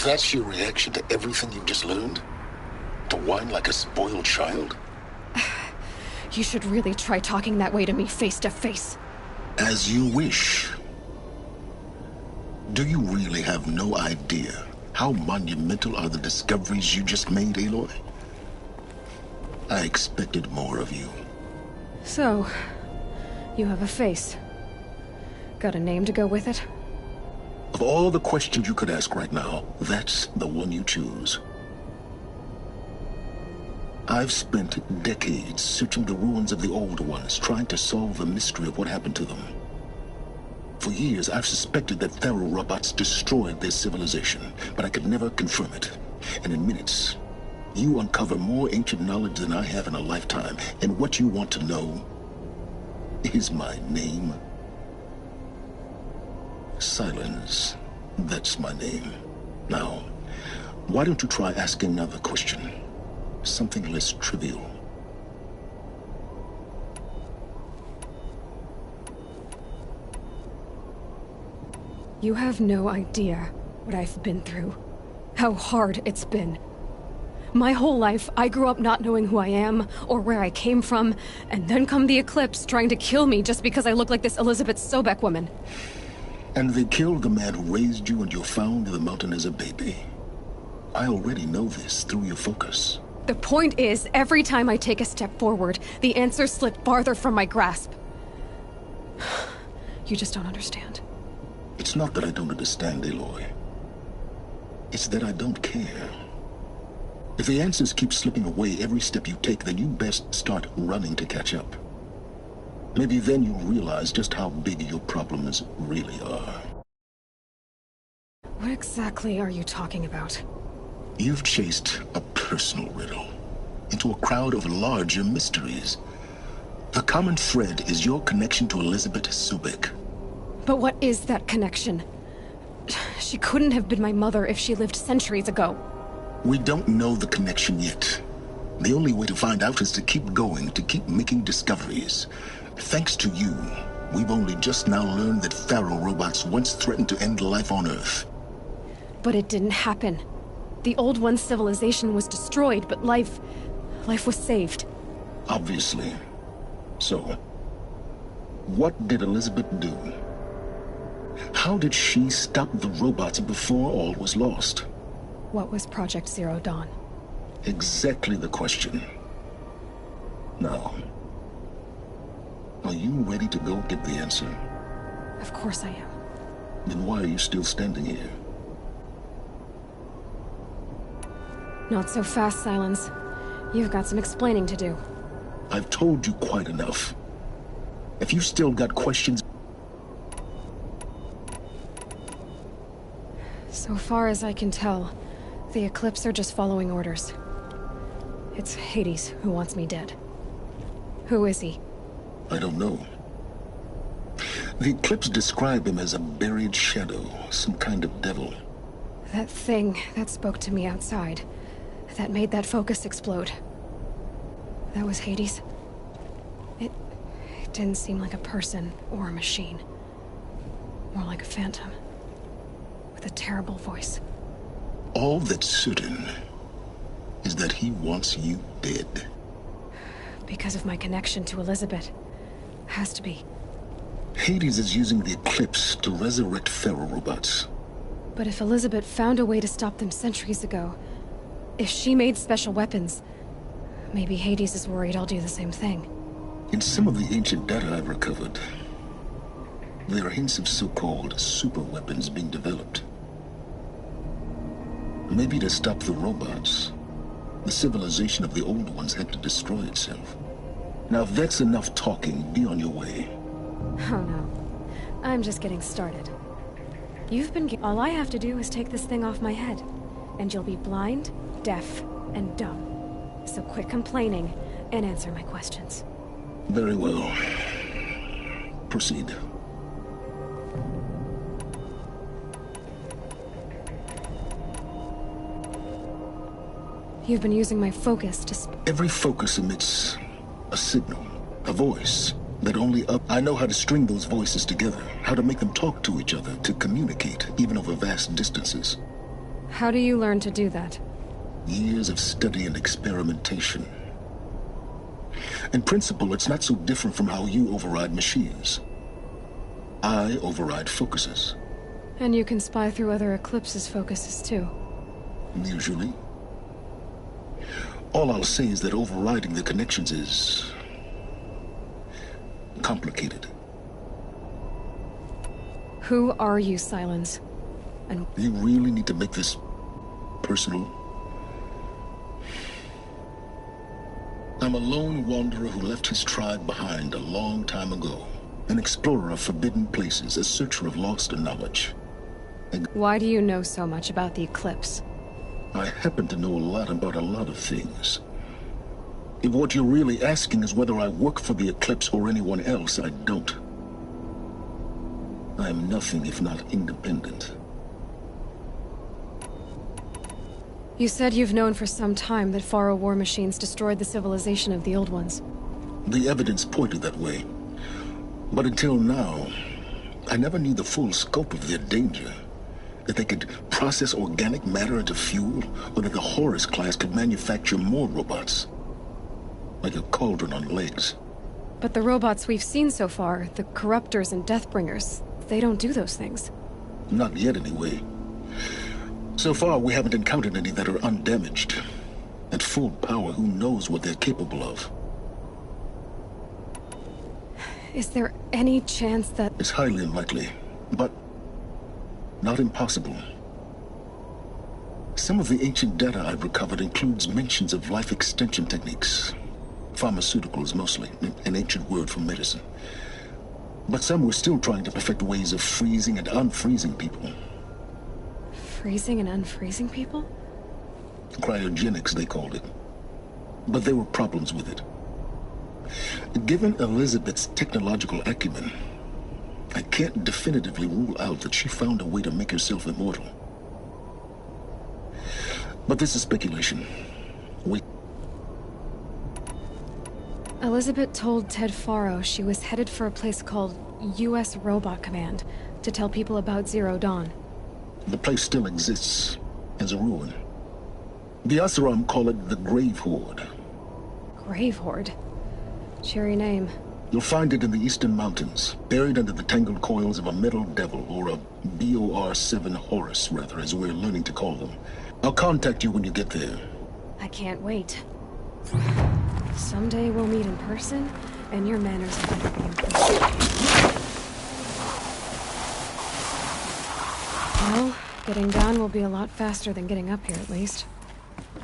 That's your reaction to everything you've just learned? To whine like a spoiled child? You should really try talking that way to me face to face. As you wish. Do you really have no idea how monumental are the discoveries you just made, Aloy? I expected more of you. So, you have a face. Got a name to go with it? Of all the questions you could ask right now, that's the one you choose. I've spent decades searching the ruins of the older ones, trying to solve the mystery of what happened to them. For years, I've suspected that Thero robots destroyed their civilization, but I could never confirm it. And in minutes, you uncover more ancient knowledge than I have in a lifetime, and what you want to know is my name. Silence. That's my name. Now, why don't you try asking another question? Something less trivial. You have no idea what I've been through. How hard it's been. My whole life, I grew up not knowing who I am, or where I came from, and then come the Eclipse trying to kill me just because I look like this Elizabeth Sobek woman. And they killed the man who raised you and you found in the mountain as a baby. I already know this through your focus. The point is, every time I take a step forward, the answers slip farther from my grasp. You just don't understand. It's not that I don't understand, Aloy. It's that I don't care. If the answers keep slipping away every step you take, then you best start running to catch up. Maybe then you'll realize just how big your problems really are. What exactly are you talking about? You've chased a personal riddle into a crowd of larger mysteries. The common thread is your connection to Elizabeth Sobek. But what is that connection? She couldn't have been my mother if she lived centuries ago. We don't know the connection yet. The only way to find out is to keep going, to keep making discoveries. Thanks to you, we've only just now learned that Thero robots once threatened to end life on Earth. But it didn't happen. The Old One's civilization was destroyed, but life was saved. Obviously. So, what did Elizabeth do? How did she stop the robots before all was lost? What was Project Zero Dawn? Exactly the question. Now, are you ready to go get the answer? Of course I am. Then why are you still standing here? Not so fast, Silence. You've got some explaining to do. I've told you quite enough. If you still got questions... So far as I can tell, the Eclipse are just following orders. It's Hades who wants me dead. Who is he? I don't know. The Eclipse describe him as a buried shadow, some kind of devil. That thing that spoke to me outside, that made that focus explode. That was Hades. It didn't seem like a person or a machine. More like a phantom. With a terrible voice. All that's certain is that he wants you dead. because of my connection to Elizabeth. Has to be. Hades is using the Eclipse to resurrect feral robots. But if Elizabeth found a way to stop them centuries ago, if she made special weapons, maybe Hades is worried I'll do the same thing. In some of the ancient data I've recovered, there are hints of so-called super weapons being developed. Maybe to stop the robots, the civilization of the old ones had to destroy itself. Now, if that's enough talking, be on your way. Oh no. I'm just getting started. All I have to do is take this thing off my head, and you'll be blind, deaf, and dumb. So quit complaining and answer my questions. Very well. Proceed. You've been using my focus to Every focus emits a signal, a voice, that only I know how to string those voices together, how to make them talk to each other, to communicate, even over vast distances. How do you learn to do that? Years of study and experimentation. In principle, it's not so different from how you override machines. I override focuses. And you can spy through other Eclipse's focuses too. Usually. All I'll say is that overriding the connections is complicated. Who are you, Silence? And you really need to make this personal? I'm a lone wanderer who left his tribe behind a long time ago. An explorer of forbidden places, a searcher of lost knowledge. Why do you know so much about the Eclipse? I happen to know a lot about a lot of things. If what you're really asking is whether I work for the Eclipse or anyone else, I don't. I am nothing if not independent. You said you've known for some time that Faro war machines destroyed the civilization of the old ones. The evidence pointed that way. But until now, I never knew the full scope of their danger. That they could process organic matter into fuel, or that the Horus class could manufacture more robots. Like a cauldron on legs. But the robots we've seen so far, the Corruptors and Deathbringers, they don't do those things. Not yet, anyway. So far, we haven't encountered any that are undamaged. At full power, who knows what they're capable of? Is there any chance that... It's highly unlikely, but not impossible. Some of the ancient data I've recovered includes mentions of life extension techniques. Pharmaceuticals, mostly, an ancient word for medicine. But some were still trying to perfect ways of freezing and unfreezing people. Freezing and unfreezing people? Cryogenics, they called it. But there were problems with it. Given Elizabeth's technological acumen, I can't definitively rule out that she found a way to make herself immortal. But this is speculation. Elizabeth told Ted Faro she was headed for a place called U.S. Robot Command to tell people about Zero Dawn. The place still exists as a ruin. The Asaram call it the Grave Horde. Grave Horde? Cheery name. You'll find it in the Eastern Mountains, buried under the tangled coils of a metal devil, or a BOR-7 Horus, rather, as we're learning to call them. I'll contact you when you get there. I can't wait. Someday we'll meet in person, and your manners are better be improved. Well, getting down will be a lot faster than getting up here, at least.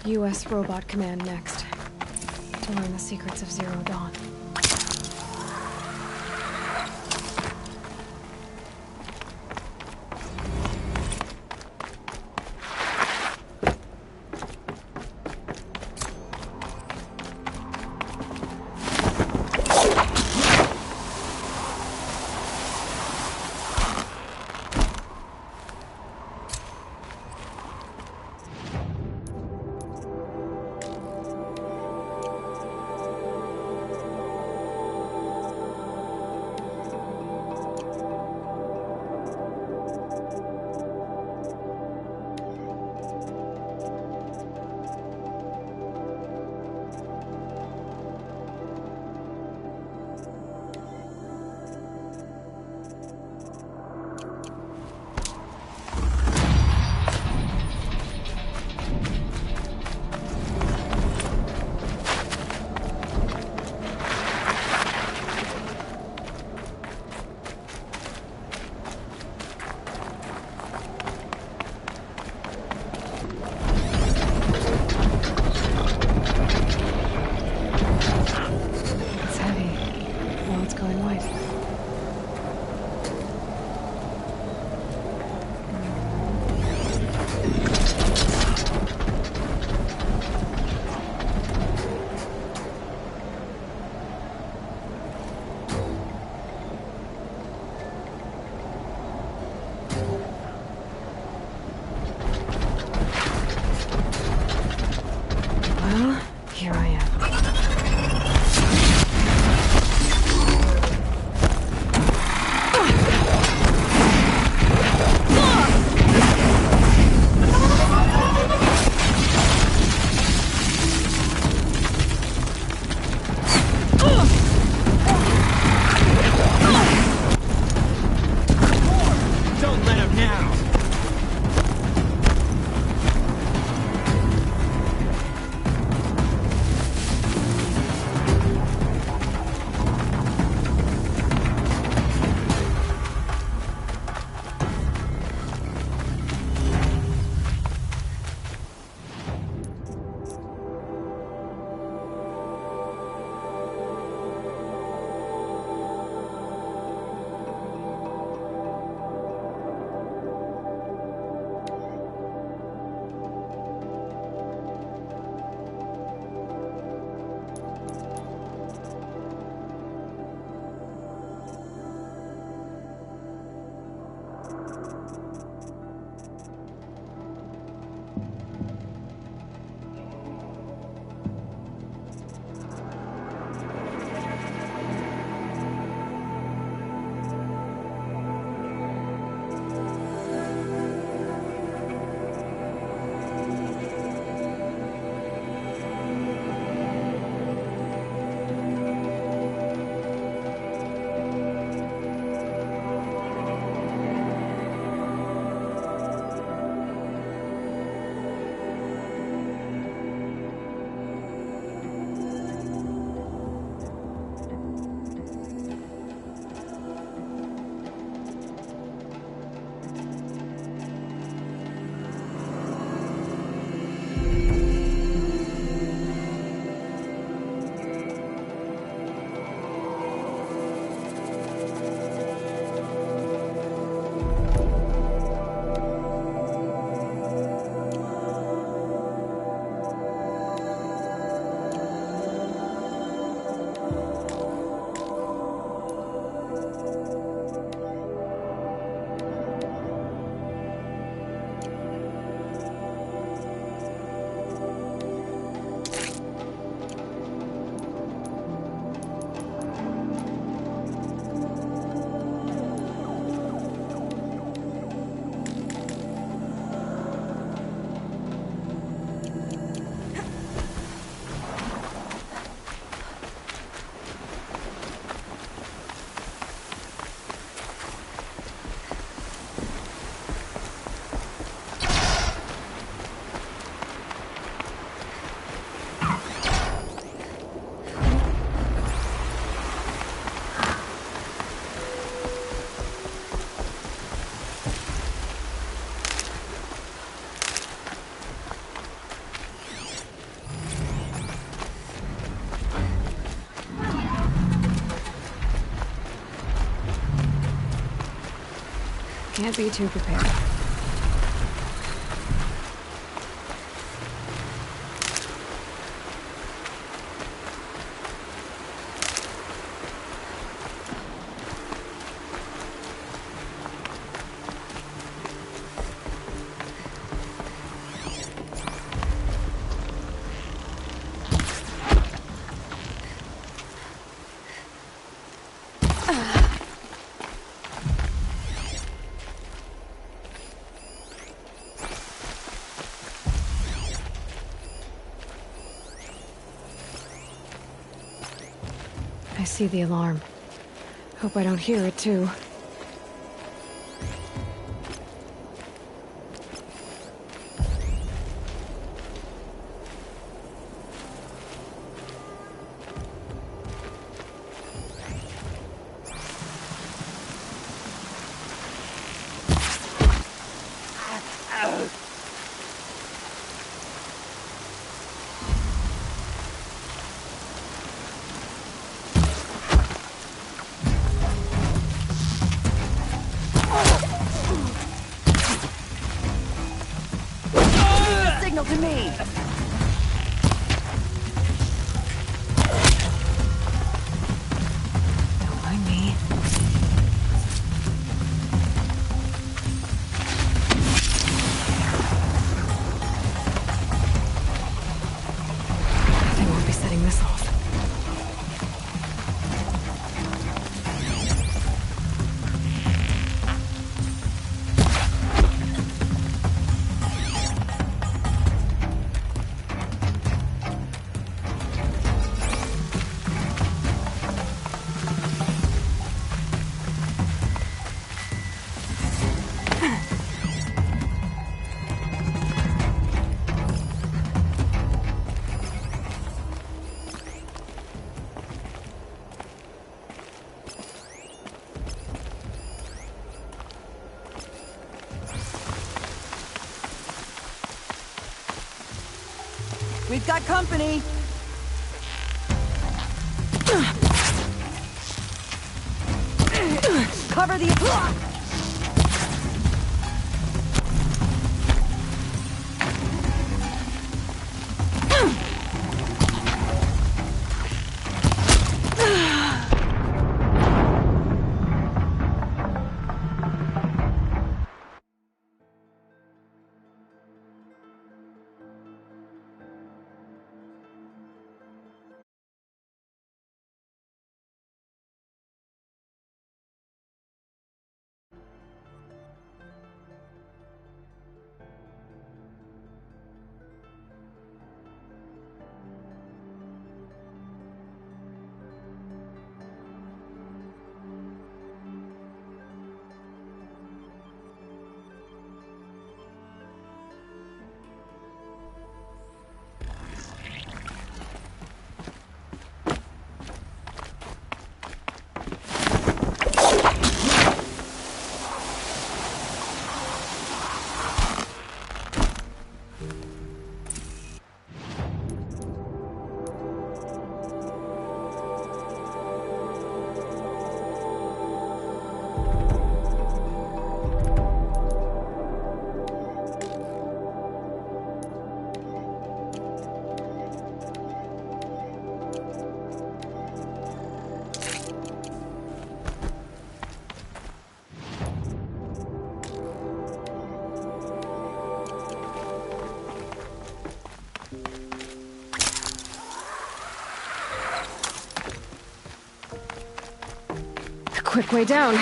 U.S. Robot Command next. To learn the secrets of Zero Dawn. Can't be too prepared. I see the alarm. Hope I don't hear it, too. Signal to me! Don't mind me. They won't be setting this off. We've got company! Cover the... Quick way down.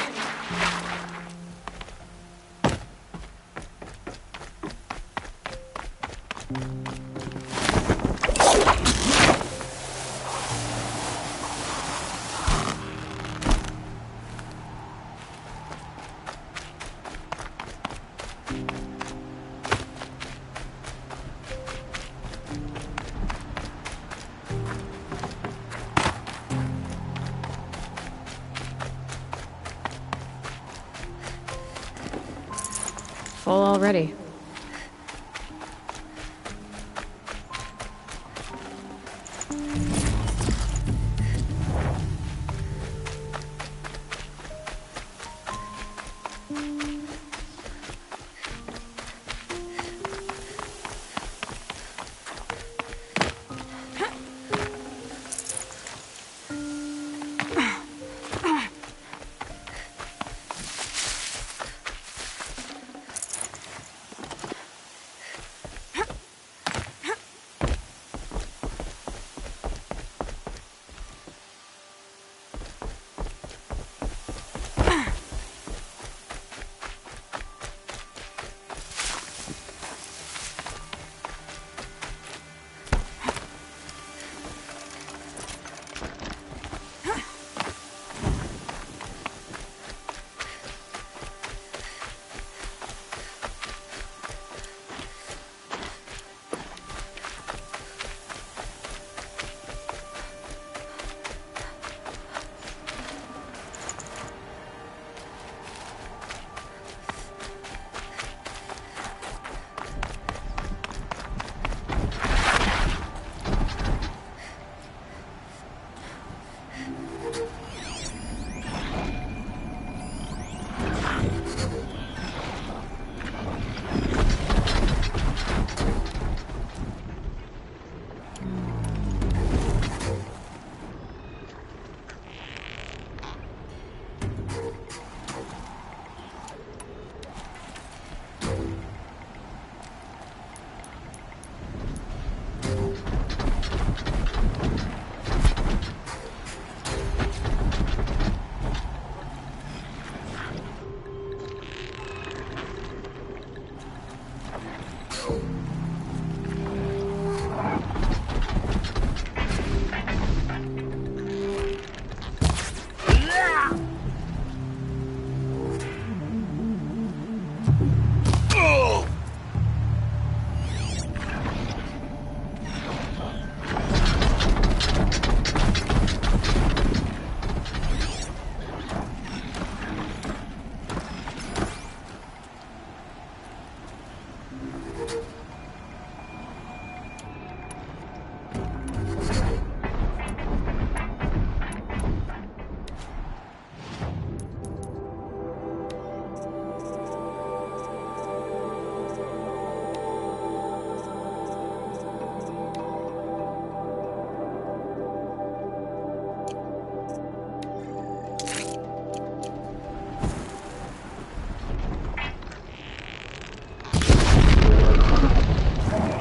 Full already.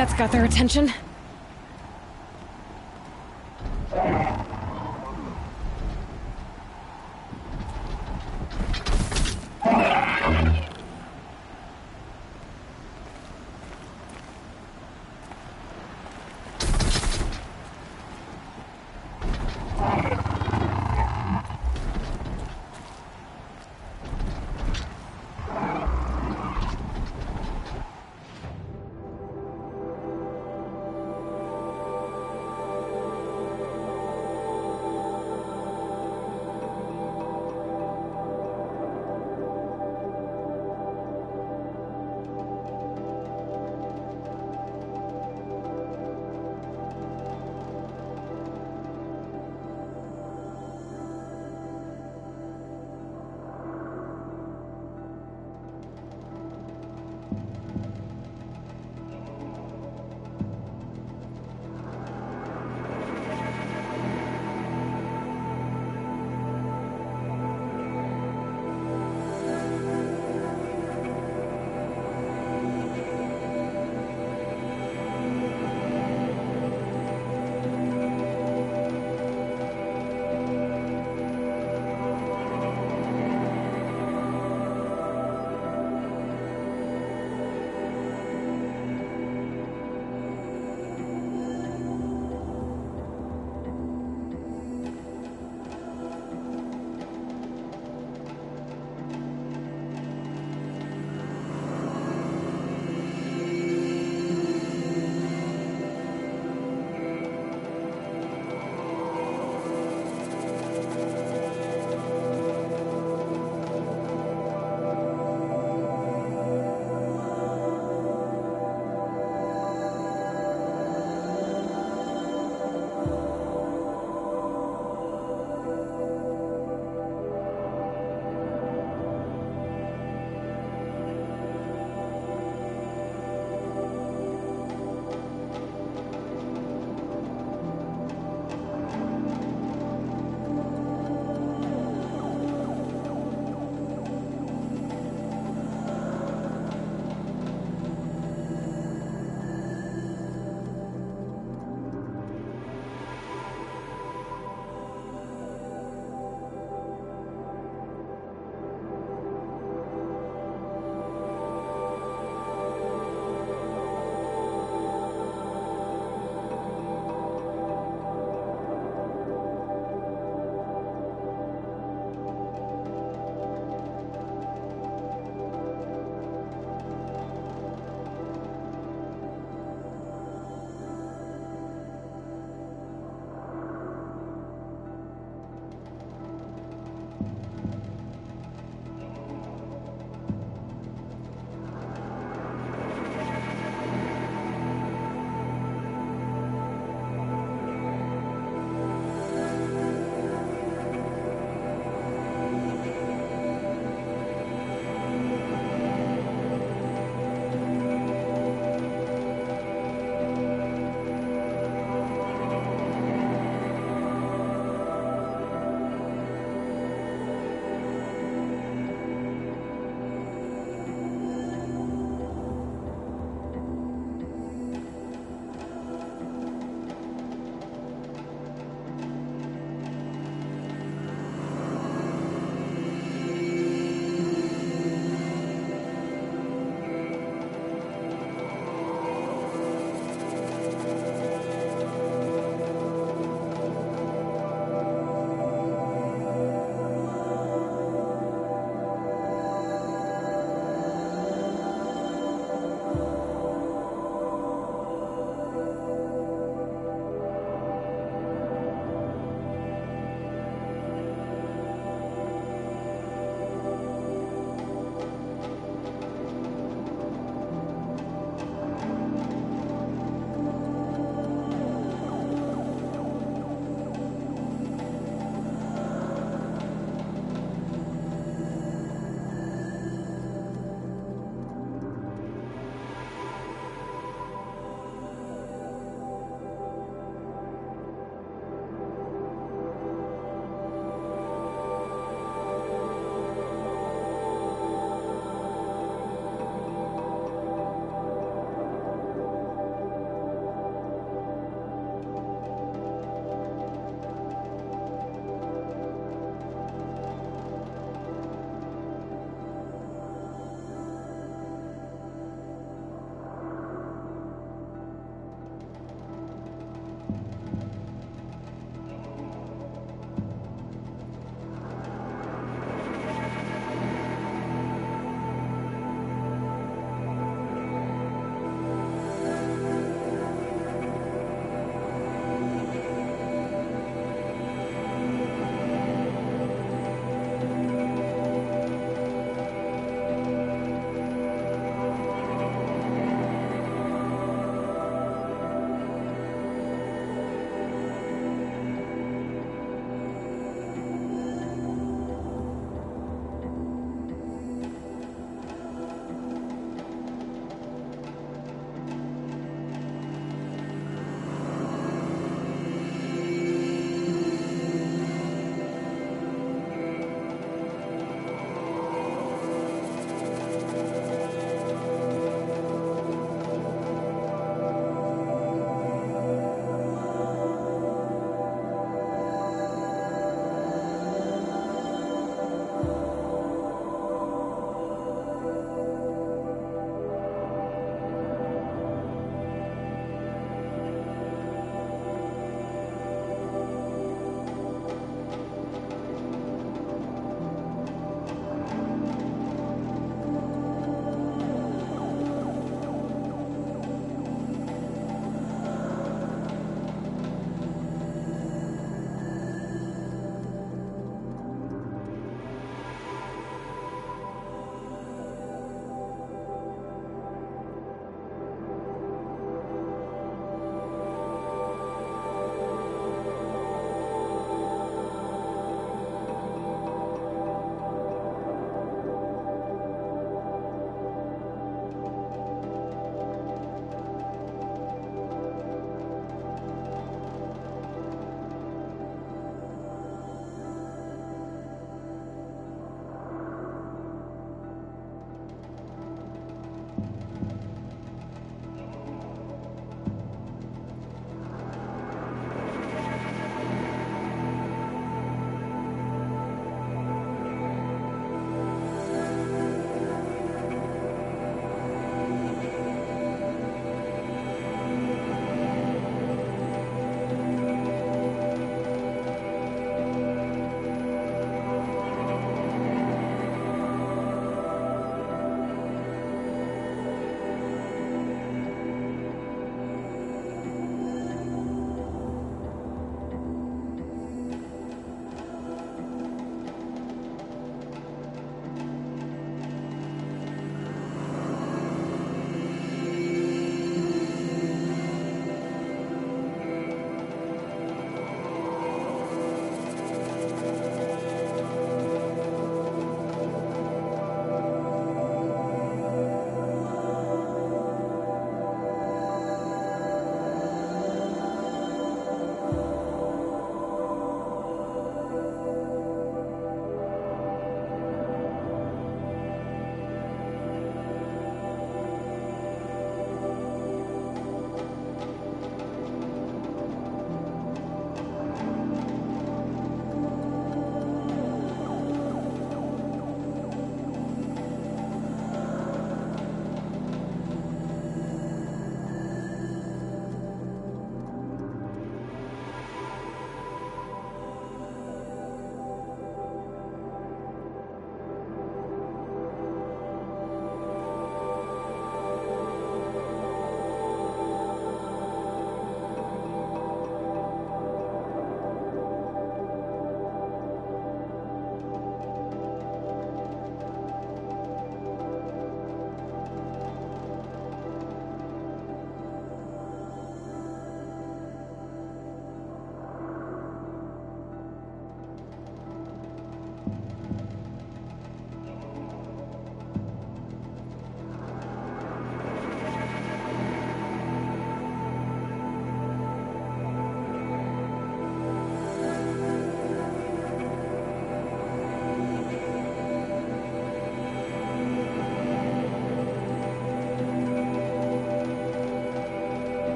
That's got their attention.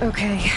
Okay.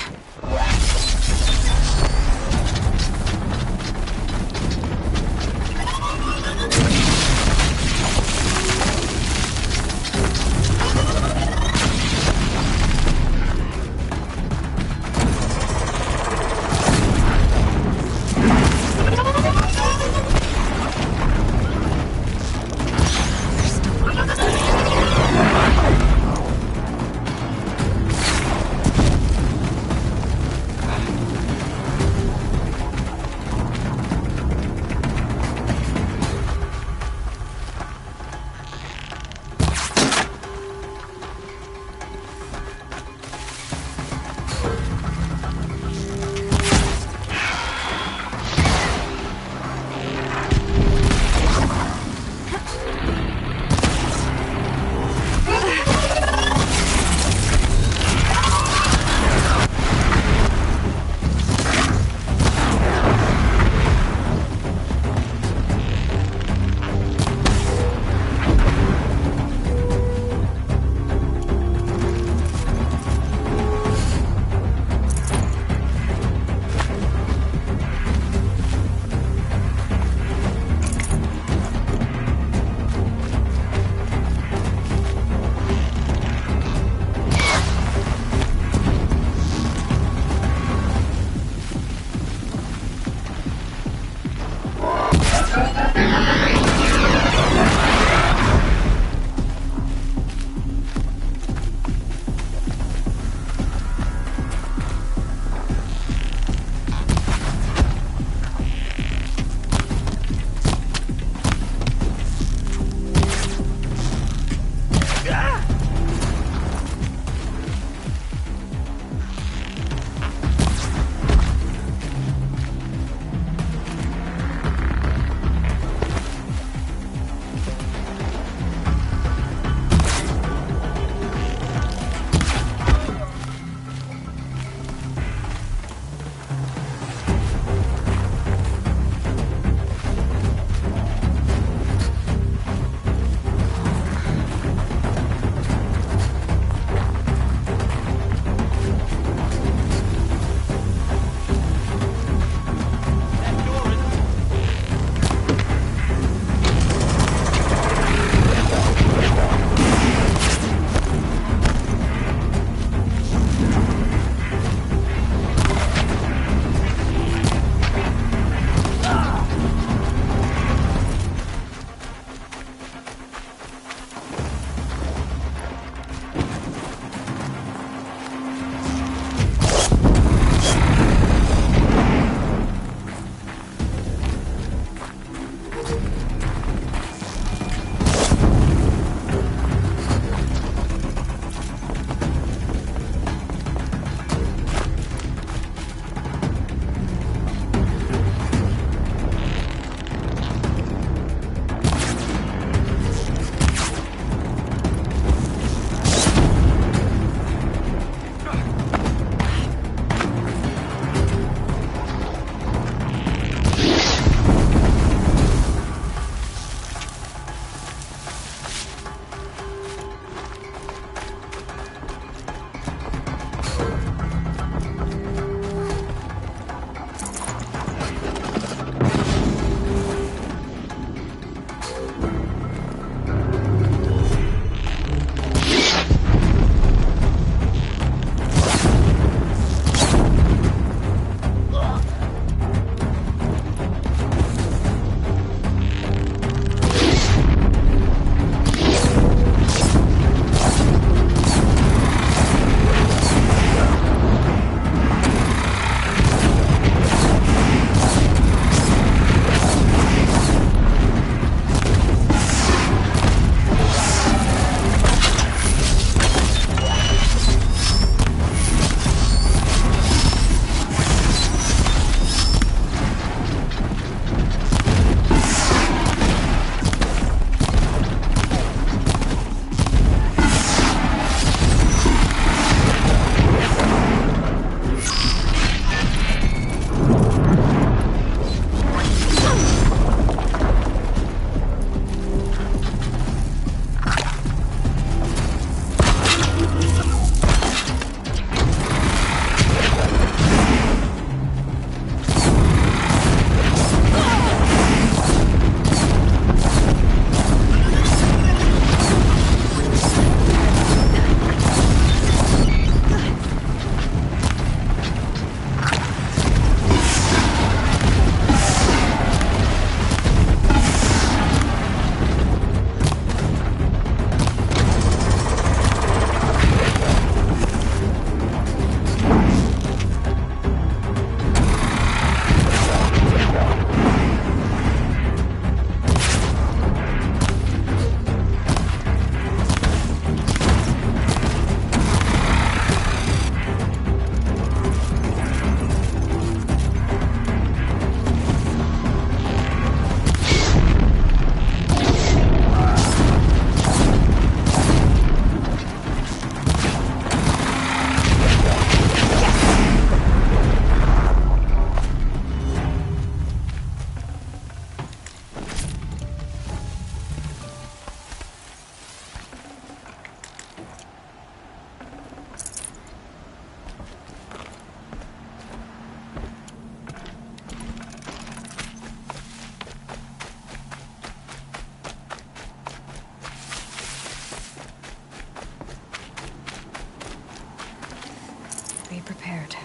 Be prepared.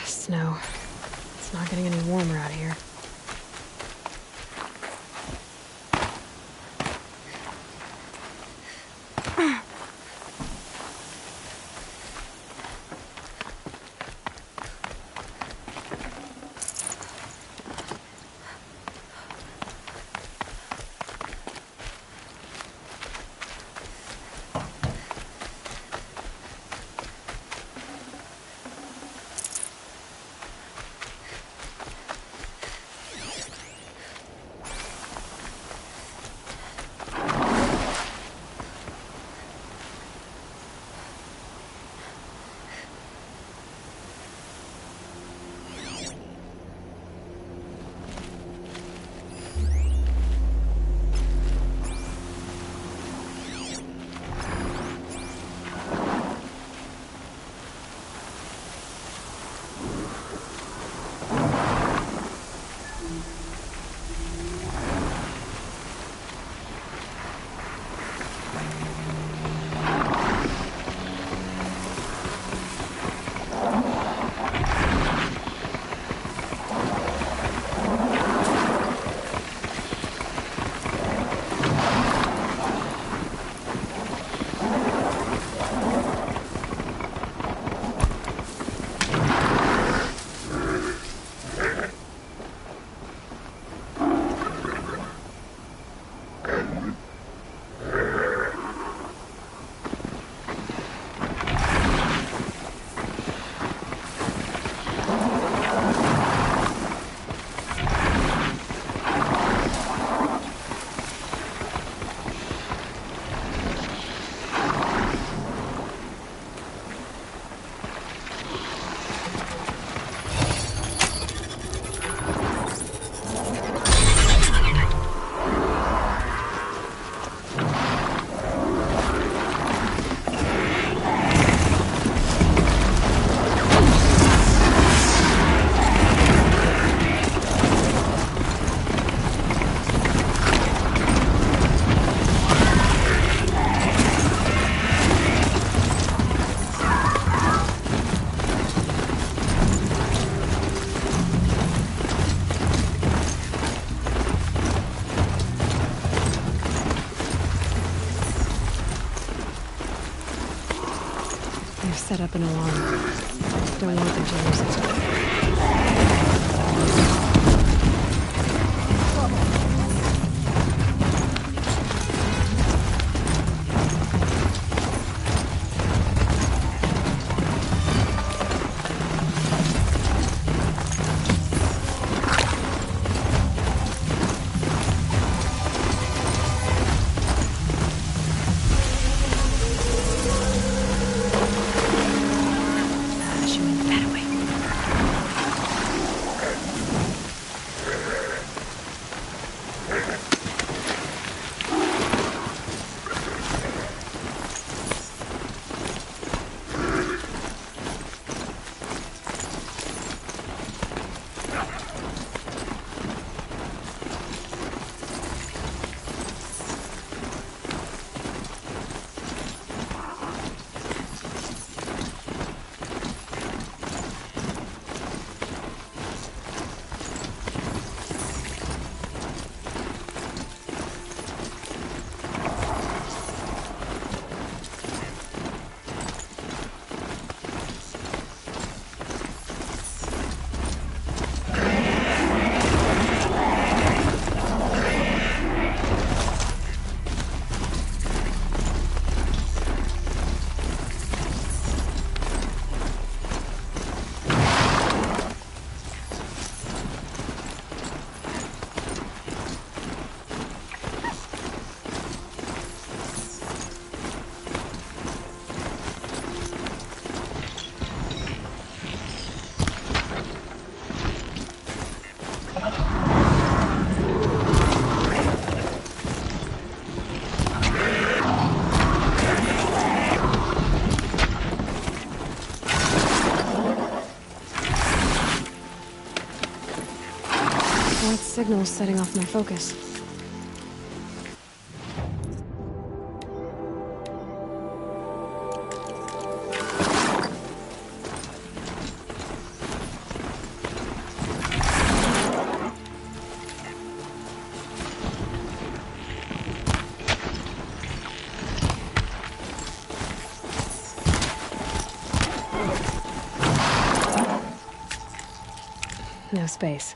Snow. It's not getting any warmer out here. Set up an alarm. Don't want them to use it. signal's setting off my focus. No space.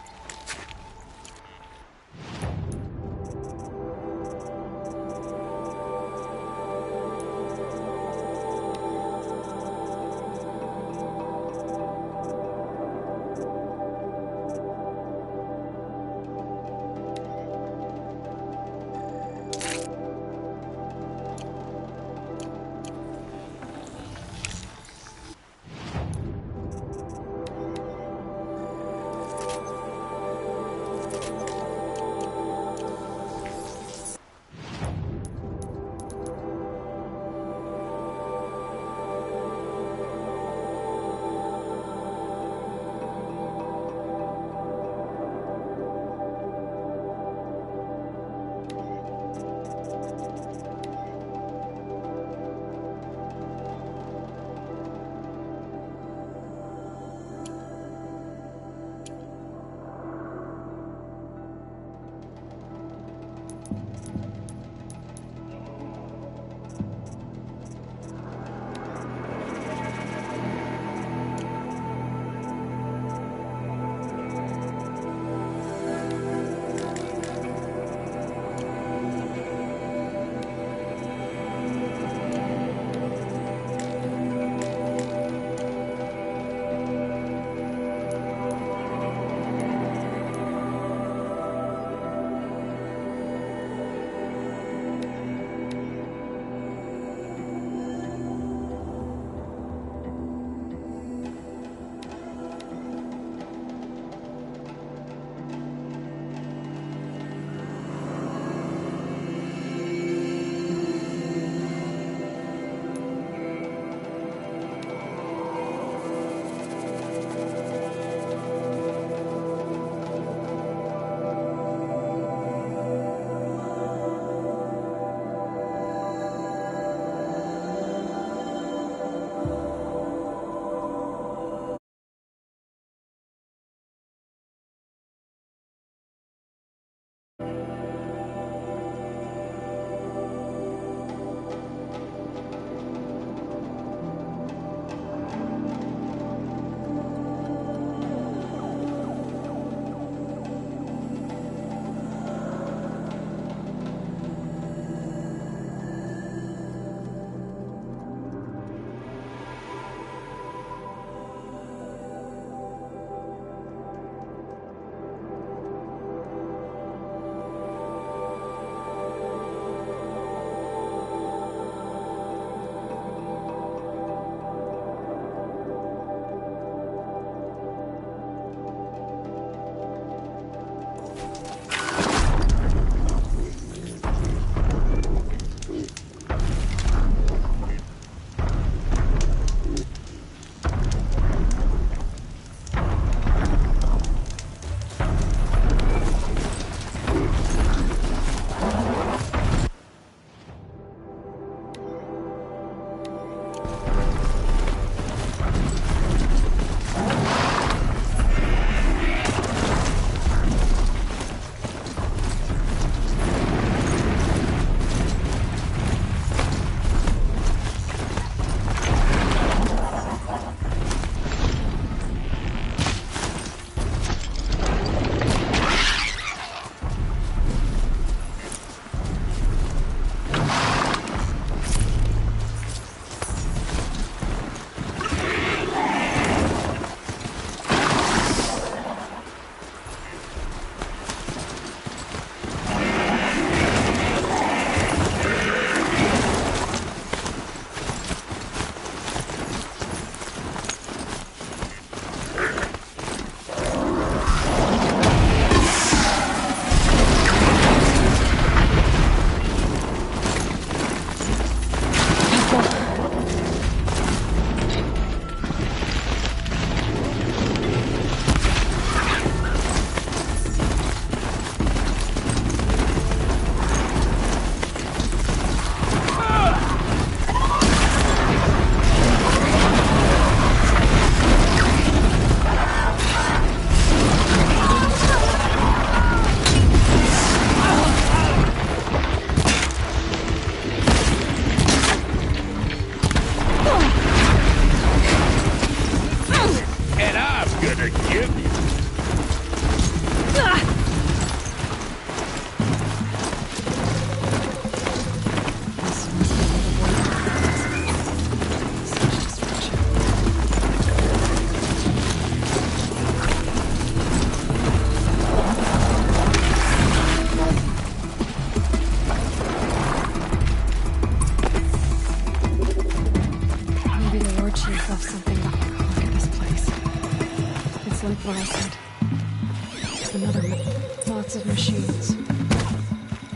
Machines.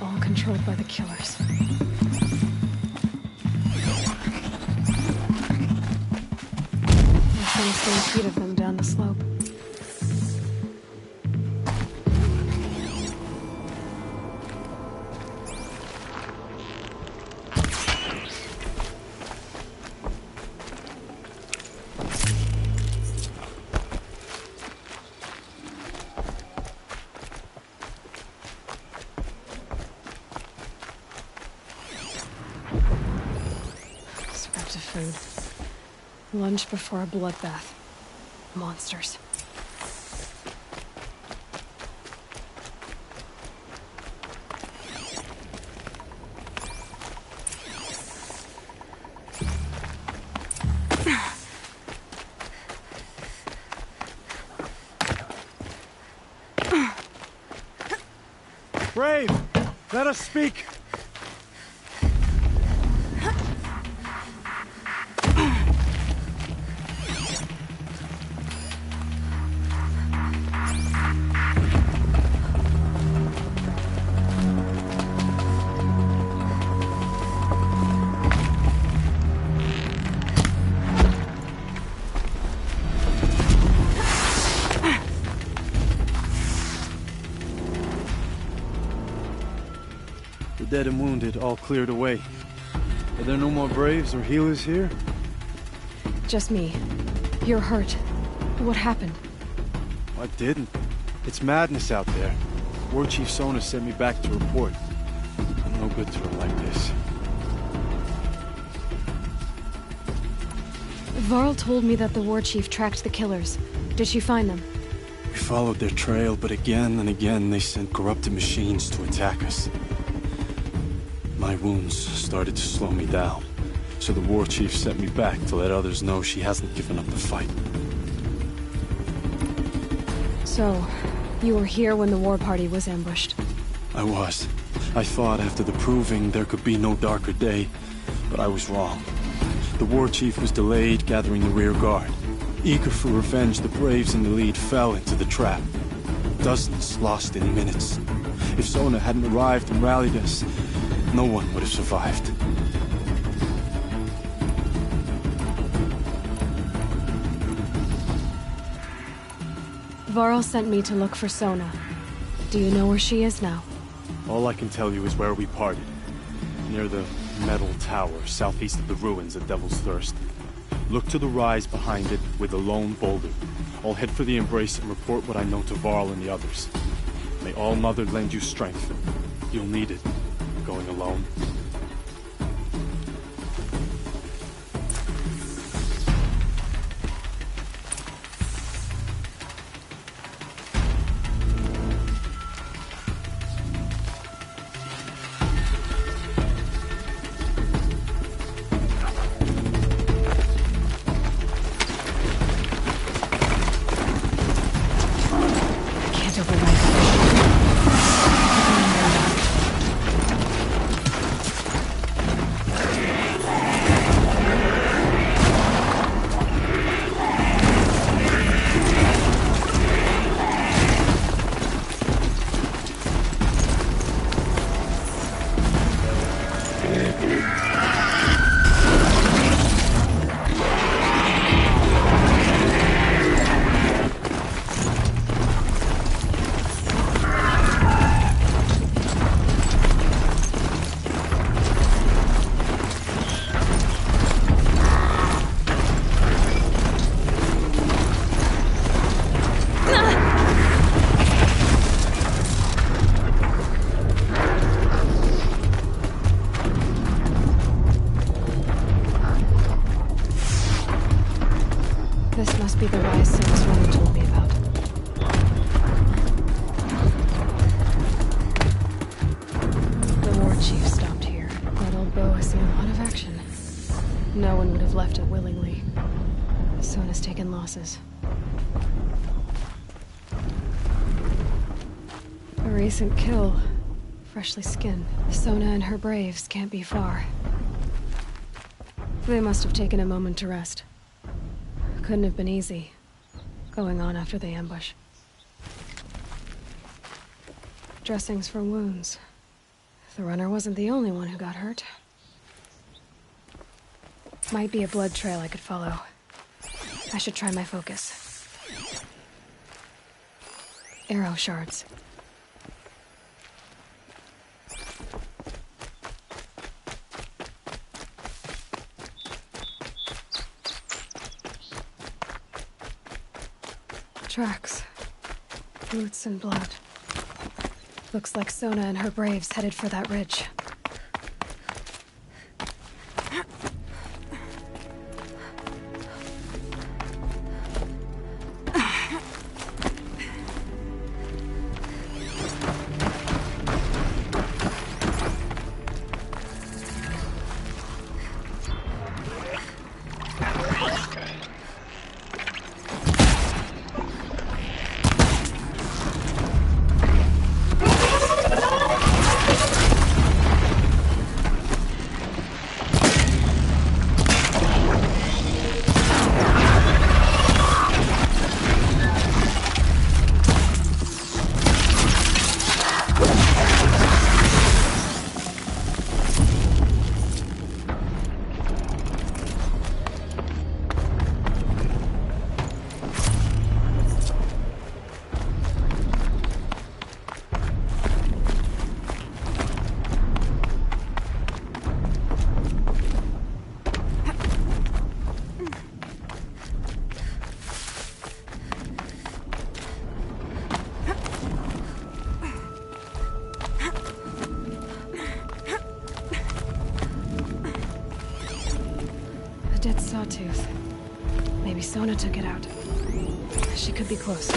All controlled by the killers. I've seen a stampede of them down the slope. Scraps of food. Lunch before a bloodbath. Monsters. Brave, let us speak. The dead and wounded all cleared away. Are there no more Braves or healers here? Just me. You're hurt. What happened? I didn't. It's madness out there. War Chief Sona sent me back to report. I'm no good to her like this. Varl told me that the war chief tracked the killers. Did she find them? We followed their trail, but again and again they sent corrupted machines to attack us. My wounds started to slow me down, so the war chief sent me back to let others know she hasn't given up the fight. So, you were here when the war party was ambushed? I was. I thought after the proving there could be no darker day, but I was wrong. The war chief was delayed gathering the rear guard. Eager for revenge, the Braves in the lead fell into the trap. Dozens lost in minutes. If Sona hadn't arrived and rallied us, no one would have survived. Varl sent me to look for Sona. Do you know where she is now? All I can tell you is where we parted. Near the metal tower, southeast of the ruins at Devil's Thirst. Look to the rise behind it with a lone boulder. I'll head for the embrace and report what I know to Varl and the others. May All Mother lend you strength. You'll need it, going alone. This must be the rise Sona's woman told me about. The war chief stopped here. That old bow has seen a lot of action. No one would have left it willingly. Sona's taken losses. A recent kill. Freshly skinned. Sona and her braves can't be far. They must have taken a moment to rest. Couldn't have been easy, going on after the ambush. Dressings for wounds. The runner wasn't the only one who got hurt. Might be a blood trail I could follow. I should try my focus. Arrow shards. Tracks. Boots and blood. Looks like Sona and her braves headed for that ridge. Dead sawtooth. Maybe Sona took it out. She could be close.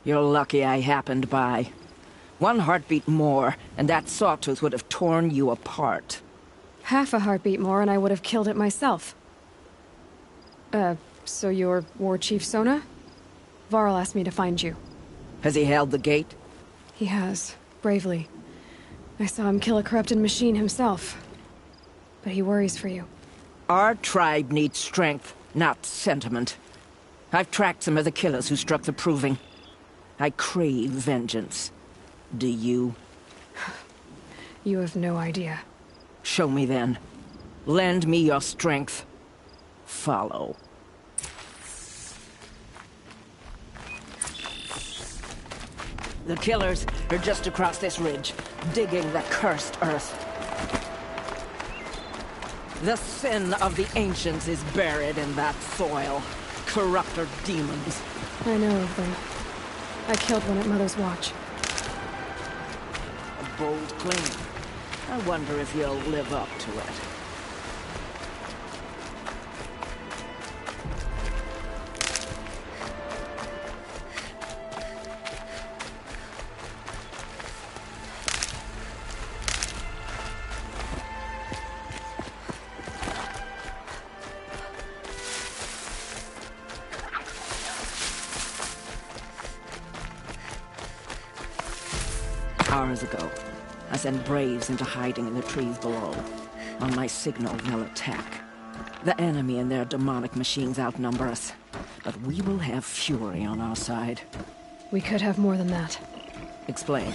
You're lucky I happened by. One heartbeat more, and that sawtooth would have torn you apart. Half a heartbeat more and I would have killed it myself. So you're War Chief Sona? Varl asked me to find you. Has he held the gate? He has, bravely. I saw him kill a corrupted machine himself. But he worries for you. Our tribe needs strength, not sentiment. I've tracked some of the killers who struck the Proving. I crave vengeance. Do you? You have no idea. Show me then. Lend me your strength. Follow. The killers are just across this ridge, digging the cursed earth. The sin of the ancients is buried in that soil. Corrupter demons. I know of them. I killed one at Mother's Watch. A bold claim. I wonder if you'll live up to it. Hours ago, I sent braves into hiding in the trees below. On my signal, they'll attack. The enemy and their demonic machines outnumber us, but we will have fury on our side. We could have more than that. Explain.